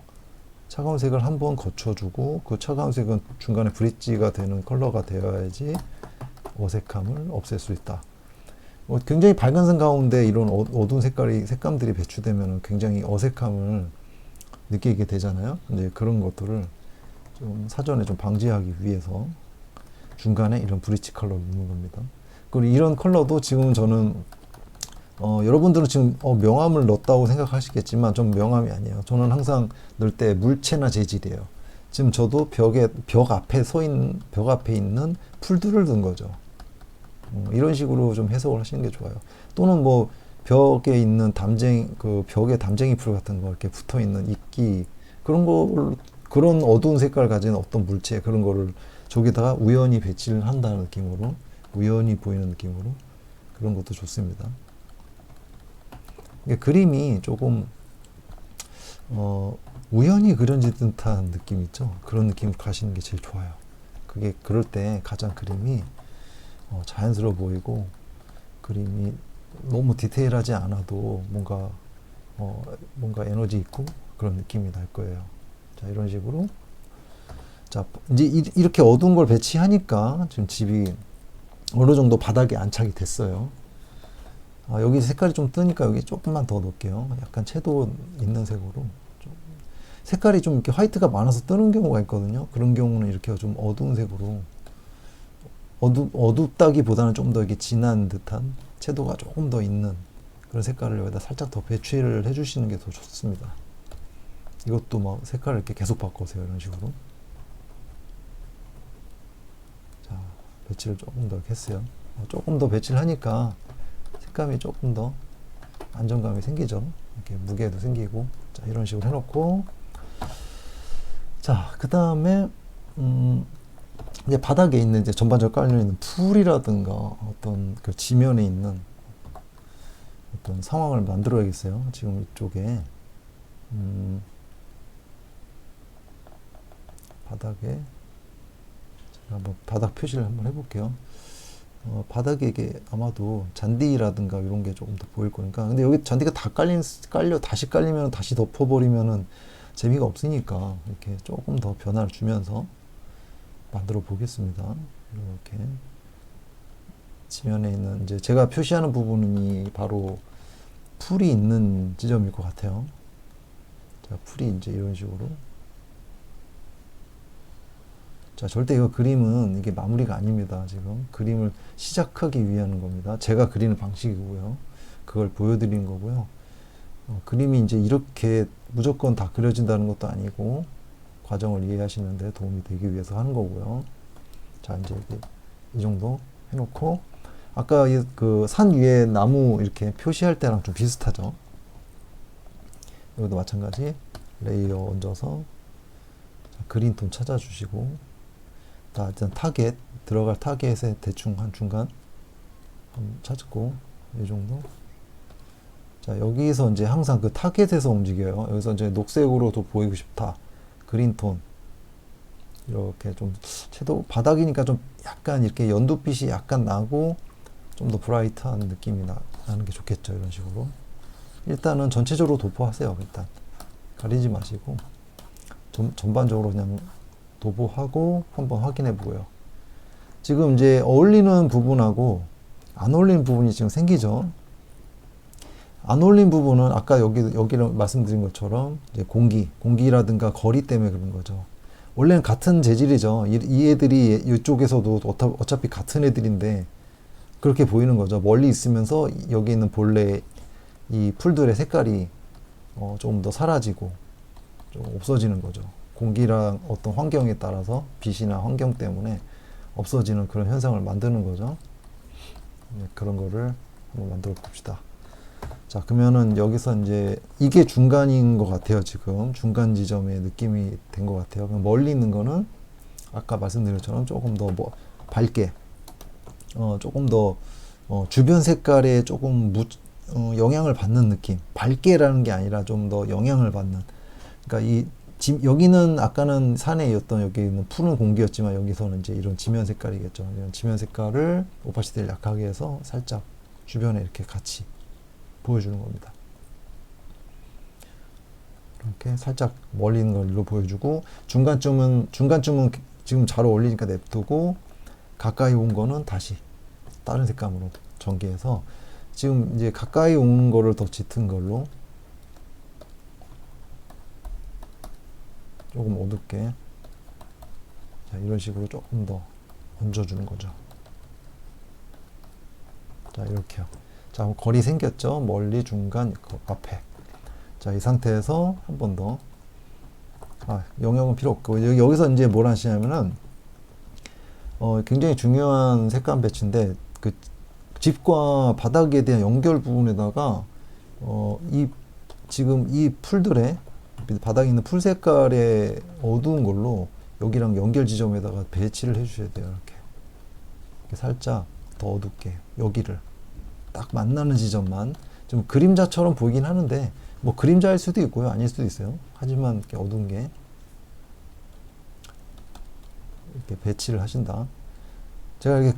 차가운 색을 한번 거쳐주고 그 차가운 색은 중간에 브릿지가 되는 컬러가 되어야지 어색함을 없앨 수 있다. 굉장히 밝은 색 가운데 이런 어두운 색감들이 배출되면 굉장히 어색함을 느끼게 되잖아요. 이제 그런 것들을 좀 사전에 좀 방지하기 위해서 중간에 이런 브릿지 컬러를 넣는 겁니다. 그리고 이런 컬러도 지금 저는 여러분들은 지금 명암을 넣었다고 생각하시겠지만 좀 명암이 아니에요. 저는 항상 넣을 때 물체나 재질이에요. 지금 저도 벽 앞에 있는 풀들을 넣은 거죠. 이런 식으로 좀 해석을 하시는 게 좋아요. 또는 뭐 벽에 있는 벽에 담쟁이 풀 같은 거 이렇게 붙어 있는 이끼 그런 어두운 색깔 가진 어떤 물체 그런 거를 저기다가 우연히 배치를 한다는 느낌으로 우연히 보이는 느낌으로 그런 것도 좋습니다. 그림이 조금 우연히 그려진 듯한 느낌 있죠. 그런 느낌 가시는 게 제일 좋아요. 그럴 때 가장 그림이 자연스러워 보이고 그림이 너무 디테일하지 않아도 뭔가 에너지 있고 그런 느낌이 날 거예요. 자, 이런 식으로. 자, 이제 이렇게 어두운 걸 배치하니까 지금 집이 어느 정도 바닥에 안착이 됐어요. 여기 색깔이 좀 뜨니까 여기 조금만 더 넣을게요. 약간 채도 있는 색으로. 색깔이 좀 이렇게 화이트가 많아서 뜨는 경우가 있거든요. 그런 경우는 이렇게 좀 어두운 색으로 어둡다기보다는 좀 더 이렇게 진한 듯한 채도가 조금 더 있는 그런 색깔을 여기다 살짝 더 배치를 해주시는 게 더 좋습니다. 이것도 막 색깔을 이렇게 계속 바꿔보세요. 이런 식으로. 자, 배치를 조금 더 이렇게 했어요. 조금 더 배치를 하니까 색감이 조금 더 안정감이 생기죠. 이렇게 무게도 생기고. 자, 이런 식으로 해놓고. 자, 그 다음에, 이제 바닥에 있는 이제 전반적으로 깔려있는 풀이라든가 어떤 그 지면에 있는 어떤 상황을 만들어야겠어요. 지금 이쪽에 바닥에 제가 한번 바닥 표시를 한번 해볼게요. 바닥에 이게 아마도 잔디라든가 이런 게 조금 더 보일 거니까. 근데 여기 잔디가 다 다시 깔리면 다시 덮어버리면은 재미가 없으니까 이렇게 조금 더 변화를 주면서 만들어 보겠습니다. 이렇게 지면에 있는 이제 제가 표시하는 부분이 바로 풀이 있는 지점일 것 같아요. 자, 풀이 이제 이런 식으로. 자, 절대 이거 그림은 이게 마무리가 아닙니다. 지금 그림을 시작하기 위한 겁니다. 제가 그리는 방식이고요. 그걸 보여드리는 거고요. 그림이 이제 이렇게 무조건 다 그려진다는 것도 아니고 과정을 이해하시는데 도움이 되기 위해서 하는 거고요. 자, 이제 이 정도 해놓고 아까 그 산 위에 나무 이렇게 표시할 때랑 좀 비슷하죠. 여기도 마찬가지 레이어 얹어서 그린 톤 찾아주시고, 자, 일단 타겟, 들어갈 타겟에 대충 한 중간 한번 찾고, 이 정도. 자, 여기서 이제 항상 그 타겟에서 움직여요. 여기서 이제 녹색으로도 보이고 싶다. 그린 톤. 이렇게 좀, 채도 바닥이니까 좀 약간 이렇게 연두빛이 약간 나고, 좀 더 브라이트한 느낌이 나는 게 좋겠죠. 이런 식으로. 일단은 전체적으로 도포하세요. 일단. 가리지 마시고. 전반적으로 그냥 도포하고 한번 확인해 보고요. 지금 이제 어울리는 부분하고 안 어울리는 부분이 지금 생기죠. 안 어울리는 부분은 아까 여기를 말씀드린 것처럼 이제 공기라든가 거리 때문에 그런 거죠. 원래는 같은 재질이죠. 이 애들이 이쪽에서도 어차피 같은 애들인데 그렇게 보이는 거죠. 멀리 있으면서 여기 있는 본래 이 풀들의 색깔이 조금 더 사라지고 좀 없어지는 거죠. 공기랑 어떤 환경에 따라서 빛이나 환경 때문에 없어지는 그런 현상을 만드는 거죠. 네, 그런 거를 한번 만들어 봅시다. 자, 그러면은 여기서 이제 이게 중간인 것 같아요. 지금 중간 지점의 느낌이 된 것 같아요. 멀리 있는 거는 아까 말씀드린 것처럼 조금 더 밝게, 조금 더 주변 색깔에 조금 영향을 받는 느낌. 밝게라는 게 아니라 좀 더 영향을 받는. 그러니까 여기는 아까는 산에였던 여기는 푸른 공기였지만 여기서는 이제 이런 지면 색깔이겠죠. 이런 지면 색깔을 오파시티를 약하게 해서 살짝 주변에 이렇게 같이 보여주는 겁니다. 이렇게 살짝 멀리 있는 걸로 보여주고 중간쯤은 지금 잘 어울리니까 냅두고 가까이 온 거는 다시 다른 색감으로 전개해서 지금 이제 가까이 온 거를 더 짙은 걸로 조금 어둡게, 자, 이런 식으로 조금 더 얹어주는 거죠. 자, 이렇게요. 자, 거리 생겼죠? 멀리, 중간, 앞에. 자, 이 상태에서 한 번 더. 영역은 필요 없고, 여기서 이제 뭘 하시냐면은, 굉장히 중요한 색감 배치인데, 그 집과 바닥에 대한 연결 부분에다가, 지금 이 풀들의 바닥에 있는 풀 색깔의 어두운 걸로 여기랑 연결 지점에다가 배치를 해주셔야 돼요. 이렇게 살짝 더 어둡게 여기를 딱 만나는 지점만, 좀 그림자처럼 보이긴 하는데 뭐 그림자일 수도 있고요, 아닐 수도 있어요. 하지만 이렇게 어두운 게 이렇게 배치를 하신다. 제가 이렇게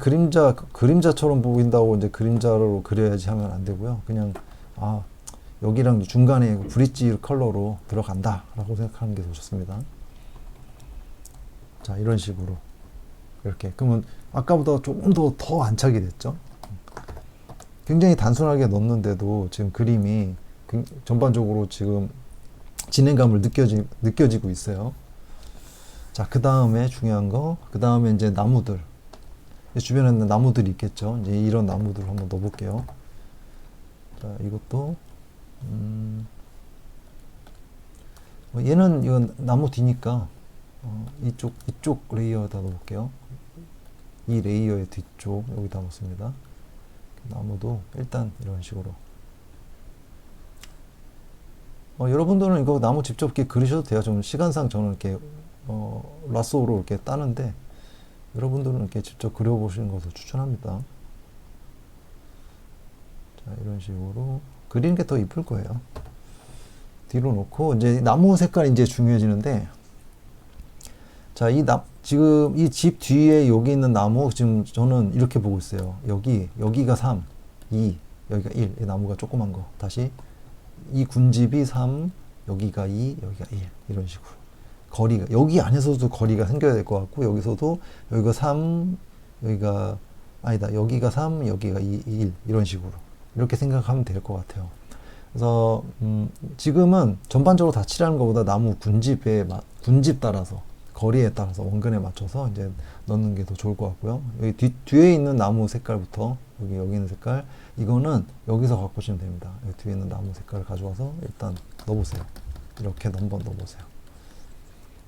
그림자처럼 보인다고 이제 그림자로 그려야지 하면 안 되고요. 그냥 여기랑 중간에 브릿지 컬러로 들어간다 라고 생각하는 게 더 좋습니다. 자, 이런 식으로 이렇게. 그러면 아까보다 조금 더 안착이 됐죠. 굉장히 단순하게 넣었는데도 지금 그림이 전반적으로 지금 진행감을 느껴지고 있어요. 자, 그 다음에 중요한 거, 그 다음에 이제 나무들, 주변에는 나무들이 있겠죠. 이제 이런 나무들을 한번 넣어볼게요. 자, 이것도 이건 나무 뒤니까 이쪽 레이어에다 넣어볼게요. 이 레이어의 뒤쪽 여기다 넣습니다. 나무도 일단 이런 식으로. 여러분들은 이거 나무 직접 이렇게 그리셔도 돼요. 좀 시간상 저는 이렇게 라쏘로 이렇게 따는데 여러분들은 이렇게 직접 그려보시는 것을 추천합니다. 자, 이런 식으로 그리는 게 더 이쁠 거예요. 뒤로 놓고 이제 나무 색깔이 이제 중요해지는데, 자, 지금 이 집 뒤에 여기 있는 나무 지금 저는 이렇게 보고 있어요. 여기가 3, 2, 여기가 1. 이 나무가 조그만 거. 다시 이 군집이 3, 여기가 2, 여기가 1. 이런 식으로. 거리가 여기 안에서도 거리가 생겨야 될 것 같고, 여기서도 여기가 3, 여기가 아니다. 여기가 3, 여기가 2, 1. 이런 식으로. 이렇게 생각하면 될 것 같아요. 그래서 지금은 전반적으로 다 칠하는 것보다 나무 군집 따라서, 거리에 따라서 원근에 맞춰서 이제 넣는 게 더 좋을 것 같고요. 여기 뒤에 있는 나무 색깔부터 여기 있는 색깔, 이거는 여기서 바꾸시면 됩니다. 여기 뒤에 있는 나무 색깔을 가져와서 일단 넣어보세요. 이렇게 한번 넣어보세요.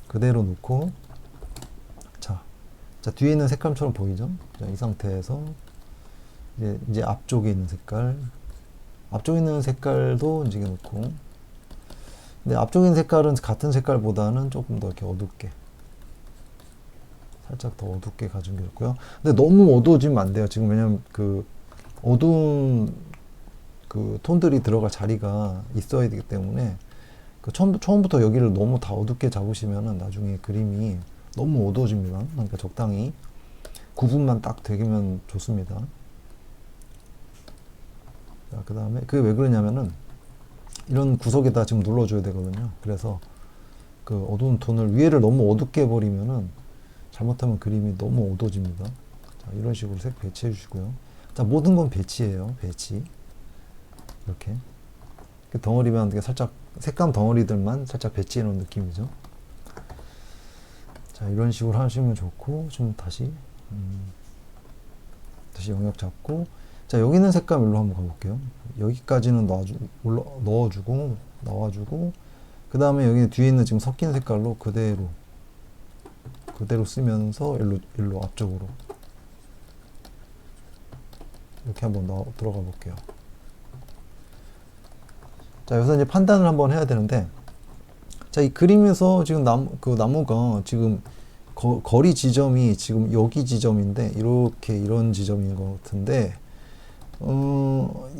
그대로 놓고, 자, 뒤에 있는 색감처럼 보이죠? 자, 이 상태에서 이제 앞쪽에 있는 색깔도 이제 놓고, 근데 앞쪽인 색깔은 같은 색깔보다는 조금 더 이렇게 어둡게, 살짝 더 어둡게 가준 게 좋고요. 근데 너무 어두워지면 안 돼요. 지금 왜냐면 그 어두운 그 톤들이 들어갈 자리가 있어야 되기 때문에 그 처음부터 여기를 너무 다 어둡게 잡으시면은 나중에 그림이 너무 어두워집니다. 그러니까 적당히 구분만 딱 되면 좋습니다. 자, 그 다음에 그게 왜 그러냐면은 이런 구석에다 지금 눌러줘야 되거든요. 그래서 그 어두운 톤을 위에를 너무 어둡게 해버리면은 잘못하면 그림이 너무 어두워집니다. 자, 이런 식으로 색 배치해 주시고요. 자, 모든 건 배치예요. 배치. 이렇게. 덩어리만 살짝 색감 덩어리들만 살짝 배치해 놓은 느낌이죠. 자, 이런 식으로 하시면 좋고, 좀 다시 영역 잡고, 자, 여기 있는 색감 일로 한번 가볼게요. 여기까지는 넣어주고, 나와주고, 그 다음에 여기 뒤에 있는 지금 섞인 색깔로 그대로 쓰면서 일로 앞쪽으로 이렇게 한번 들어가 볼게요. 자, 여기서 이제 판단을 한번 해야 되는데, 자, 이 그림에서 지금 나무가 지금 거리 지점이 지금 여기 지점인데, 이런 지점인 것 같은데,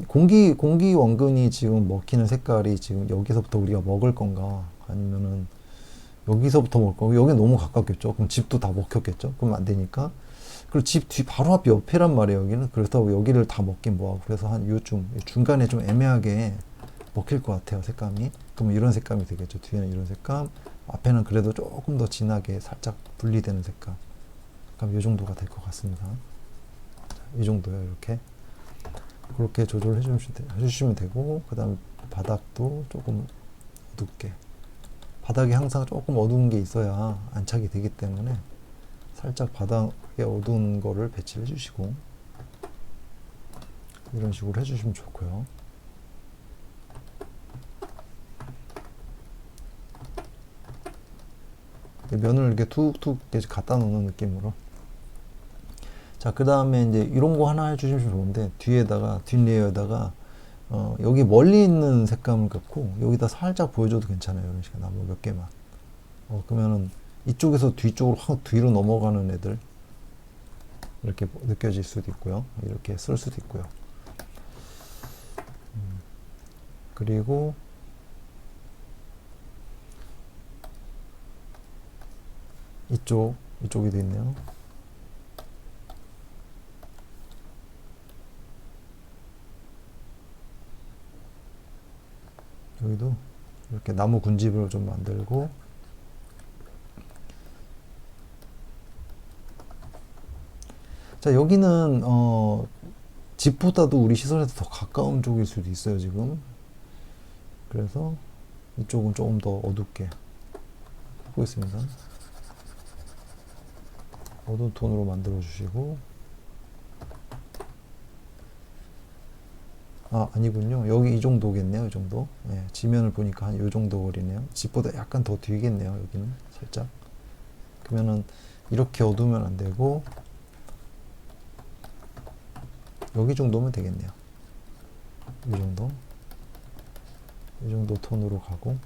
공기 원근이 지금 먹히는 색깔이 지금 여기서부터 우리가 먹을 건가, 아니면은 여기서부터 먹을 건가? 여기 너무 가깝겠죠? 그럼 집도 다 먹혔겠죠? 그럼 안 되니까. 그리고 집 뒤 바로 앞 옆에란 말이에요, 여기는. 그래서 여기를 다 먹긴 뭐하고. 그래서 한 요쯤, 중간에 좀 애매하게 먹힐 것 같아요, 색감이. 그럼 이런 색감이 되겠죠. 뒤에는 이런 색감, 앞에는 그래도 조금 더 진하게 살짝 분리되는 색감. 그럼 이 정도가 될 것 같습니다. 자, 이 정도요, 이렇게. 그렇게 조절해 주시면 되고, 그 다음 바닥도 조금 어둡게. 바닥이 항상 조금 어두운 게 있어야 안착이 되기 때문에 살짝 바닥에 어두운 거를 배치해 주시고, 이런 식으로 해주시면 좋고요. 면을 이렇게 툭툭 갖다 놓는 느낌으로. 자, 그 다음에 이제 이런 거 하나 해주시면 좋은데, 뒷레이어에다가 여기 멀리 있는 색감을 갖고 여기다 살짝 보여줘도 괜찮아요. 이런 식으로 나무 몇 개만. 그러면은 이쪽에서 뒤쪽으로 확 뒤로 넘어가는 애들 이렇게 느껴질 수도 있고요. 이렇게 쓸 수도 있고요. 그리고 이쪽에도 있네요. 여기도 이렇게 나무 군집을 좀 만들고, 자, 여기는 집보다도 우리 시선에서 더 가까운 쪽일 수도 있어요, 지금. 그래서 이쪽은 조금 더 어둡게 하고 있습니다. 어두운 톤으로 만들어 주시고, 아니군요. 여기 이 정도겠네요. 이 정도. 네, 지면을 보니까 한 이 정도 거리네요. 집보다 약간 더 뒤겠네요. 여기는 살짝. 그러면은 이렇게 어두우면 안 되고 여기 정도면 되겠네요. 이 정도. 이 정도 톤으로 가고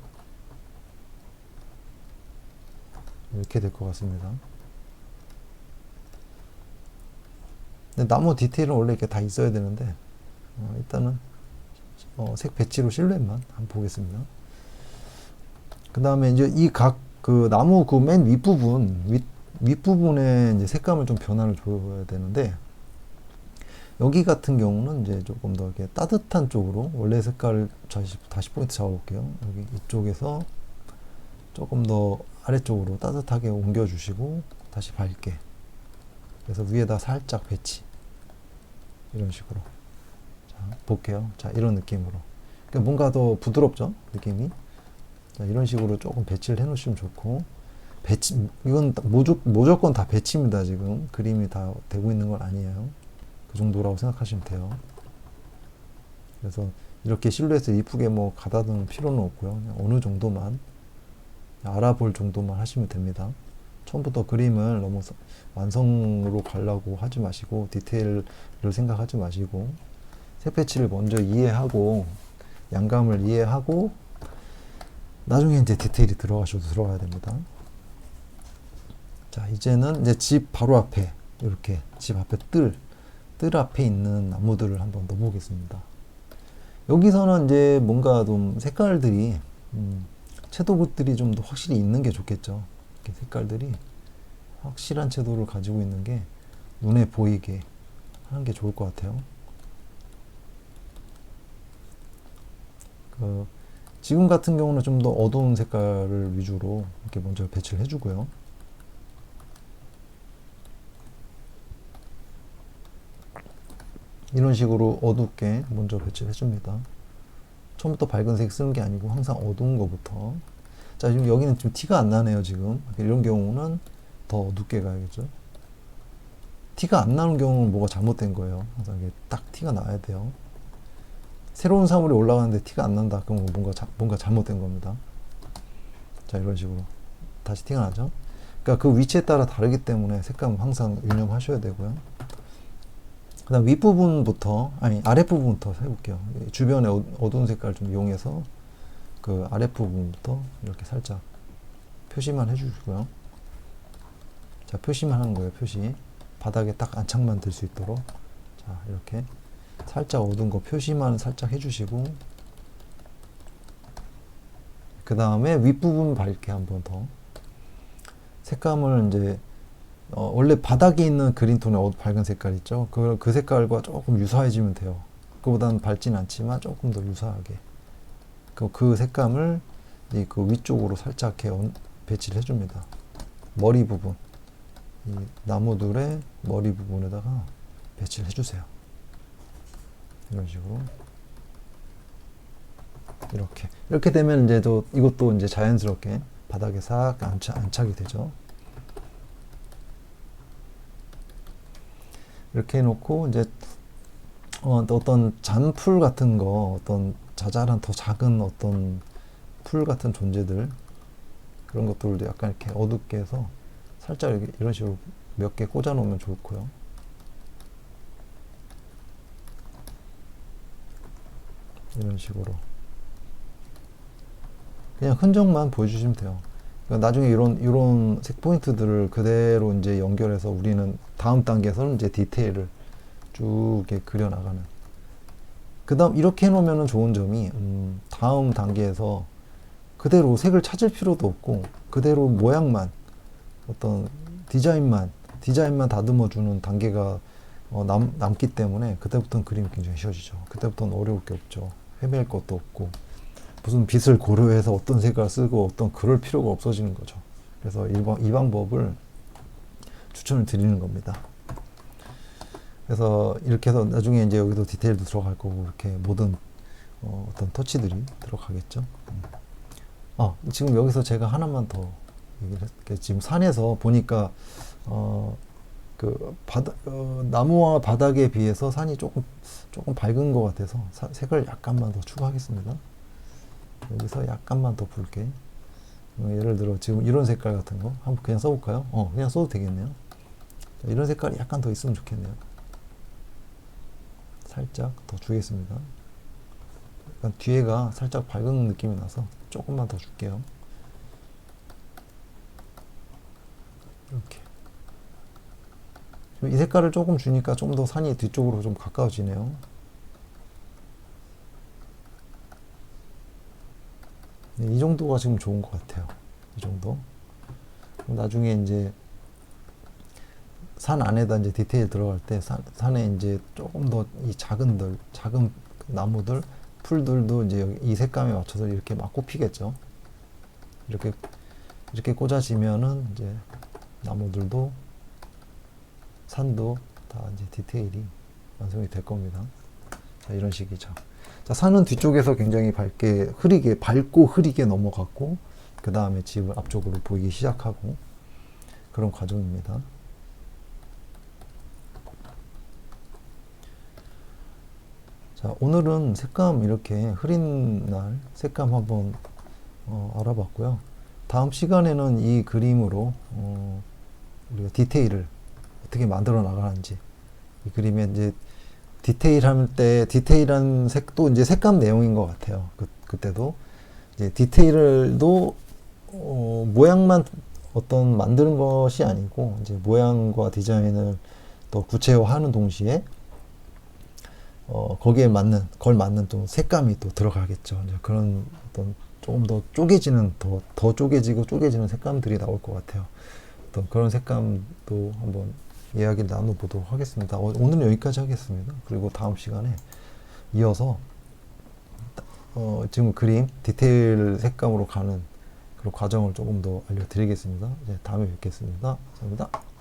이렇게 될 것 같습니다. 근데 나무 디테일은 원래 이렇게 다 있어야 되는데 일단은 색 배치로 실루엣만 한번 보겠습니다. 그 다음에 이제 그 나무 그 맨 윗부분에 이제 색감을 좀 변화를 줘야 되는데, 여기 같은 경우는 이제 조금 더 이렇게 따뜻한 쪽으로 원래 색깔을 다시 포인트 잡아볼게요. 여기 이쪽에서 조금 더 아래쪽으로 따뜻하게 옮겨주시고 다시 밝게. 그래서 위에다 살짝 배치. 이런 식으로. 자, 볼게요. 자, 이런 느낌으로. 그러니까 뭔가 더 부드럽죠? 느낌이. 자, 이런 식으로 조금 배치를 해 놓으시면 좋고, 이건 무조건 다 배치입니다, 지금. 그림이 다 되고 있는 건 아니에요. 그 정도라고 생각하시면 돼요. 그래서 이렇게 실루엣을 이쁘게 뭐 가다듬을 필요는 없고요. 그냥 어느 정도만 알아볼 정도만 하시면 됩니다. 처음부터 그림을 너무 완성으로 가려고 하지 마시고, 디테일을 생각하지 마시고, 색 배치를 먼저 이해하고, 양감을 이해하고, 나중에 이제 디테일이 들어가셔도 들어가야 됩니다. 자, 이제는 이제 집 바로 앞에 이렇게 집 앞에 뜰 앞에 있는 나무들을 한번 넣어보겠습니다. 여기서는 이제 뭔가 좀 색깔들이 채도들이 좀 더 확실히 있는 게 좋겠죠. 이렇게 색깔들이 확실한 채도를 가지고 있는 게 눈에 보이게 하는 게 좋을 것 같아요. 지금 같은 경우는 좀 더 어두운 색깔을 위주로 이렇게 먼저 배치를 해주고요. 이런 식으로 어둡게 먼저 배치를 해줍니다. 처음부터 밝은 색 쓰는 게 아니고 항상 어두운 것부터. 자, 지금 여기는 좀 티가 안 나네요, 지금. 이런 경우는 더 어둡게 가야겠죠. 티가 안 나는 경우는 뭐가 잘못된 거예요. 항상 이게 딱 티가 나야 돼요. 새로운 사물이 올라가는데 티가 안 난다. 그럼 뭔가 잘못된 겁니다. 자, 이런 식으로. 다시 티가 나죠? 그러니까 그 위치에 따라 다르기 때문에 색감 항상 유념하셔야 되고요. 그 다음 윗부분부터, 아랫부분부터 해볼게요. 주변에 어두운 색깔 좀 이용해서 그 아랫부분부터 이렇게 살짝 표시만 해주시고요. 자, 표시만 하는 거예요, 표시. 바닥에 딱 안착만 될 수 있도록. 자, 이렇게 살짝 어두운 거 표시만 살짝 해주시고, 그 다음에 윗부분 밝게 한 번 더. 색감을 이제, 원래 바닥에 있는 그린톤의 밝은 색깔 있죠? 그 색깔과 조금 유사해지면 돼요. 그보다는 밝진 않지만 조금 더 유사하게. 그 색감을 그 위쪽으로 살짝 이렇게 배치를 해줍니다. 머리 부분. 이 나무들의 머리 부분에다가 배치를 해주세요. 이런 식으로. 이렇게 되면 이제 이것도 이제 자연스럽게 바닥에 싹 안착이 되죠. 이렇게 해놓고 이제 어떤 잔풀 같은 거, 어떤 자잘한 더 작은 어떤 풀 같은 존재들, 그런 것들도 약간 이렇게 어둡게 해서 살짝 이런 식으로 몇 개 꽂아 놓으면 좋고요. 이런 식으로 그냥 흔적만 보여주시면 돼요. 그러니까 나중에 이런 색 포인트들을 그대로 이제 연결해서 우리는 다음 단계에서는 이제 디테일을 쭉 이렇게 그려 나가는. 그 다음 이렇게 해놓으면 좋은 점이 다음 단계에서 그대로 색을 찾을 필요도 없고 그대로 모양만 어떤 디자인만 다듬어 주는 단계가 남기 때문에 그때부터는 그림이 굉장히 쉬워지죠. 그때부터는 어려울 게 없죠. 헤맬 것도 없고 무슨 빛을 고려해서 어떤 색깔 쓰고 어떤 그럴 필요가 없어지는 거죠. 그래서 이 방법을 추천을 드리는 겁니다. 그래서 이렇게 해서 나중에 이제 여기도 디테일도 들어갈 거고 이렇게 모든 어떤 터치들이 들어가겠죠. 지금 여기서 제가 하나만 더 얘기를 했을게요. 지금 산에서 보니까 나무와 바닥에 비해서 산이 조금 밝은 것 같아서 색을 약간만 더 추가하겠습니다. 여기서 약간만 더 붉게. 예를 들어 지금 이런 색깔 같은 거 한번 그냥 써볼까요? 그냥 써도 되겠네요. 이런 색깔이 약간 더 있으면 좋겠네요. 살짝 더 주겠습니다. 약간 뒤에가 살짝 밝은 느낌이 나서 조금만 더 줄게요. 이렇게. 이 색깔을 조금 주니까 좀 더 산이 뒤쪽으로 좀 가까워지네요. 네, 이 정도가 지금 좋은 것 같아요. 이 정도. 나중에 이제 산 안에다 이제 디테일 들어갈 때 산에 이제 조금 더 이 작은 나무들, 풀들도 이제 이 색감에 맞춰서 이렇게 막 꼽히겠죠. 이렇게 꽂아지면은 이제 나무들도 산도 다 이제 디테일이 완성이 될 겁니다. 자, 이런 식이죠. 자, 산은 뒤쪽에서 굉장히 밝고 흐리게 넘어갔고, 그 다음에 집을 앞쪽으로 보이기 시작하고, 그런 과정입니다. 자, 오늘은 색감 이렇게 흐린 날 색감 한번 알아봤고요. 다음 시간에는 이 그림으로 우리가 디테일을 어떻게 만들어 나가는지, 이 그림에 이제 디테일할 때 디테일한 색도 이제 색감 내용인 것 같아요. 그때도 이제 디테일도 모양만 어떤 만드는 것이 아니고 이제 모양과 디자인을 더 구체화하는 동시에 거기에 맞는 걸맞는 또 색감이 또 들어가겠죠. 이제 그런 어떤 조금 더 쪼개지는 더 쪼개지고 쪼개지는 색감들이 나올 것 같아요. 어떤 그런 색감도 한번 이야기를 나눠보도록 하겠습니다. 오늘은 여기까지 하겠습니다. 그리고 다음 시간에 이어서 지금 그림 디테일 색감으로 가는 그런 과정을 조금 더 알려드리겠습니다. 이제 다음에 뵙겠습니다. 감사합니다.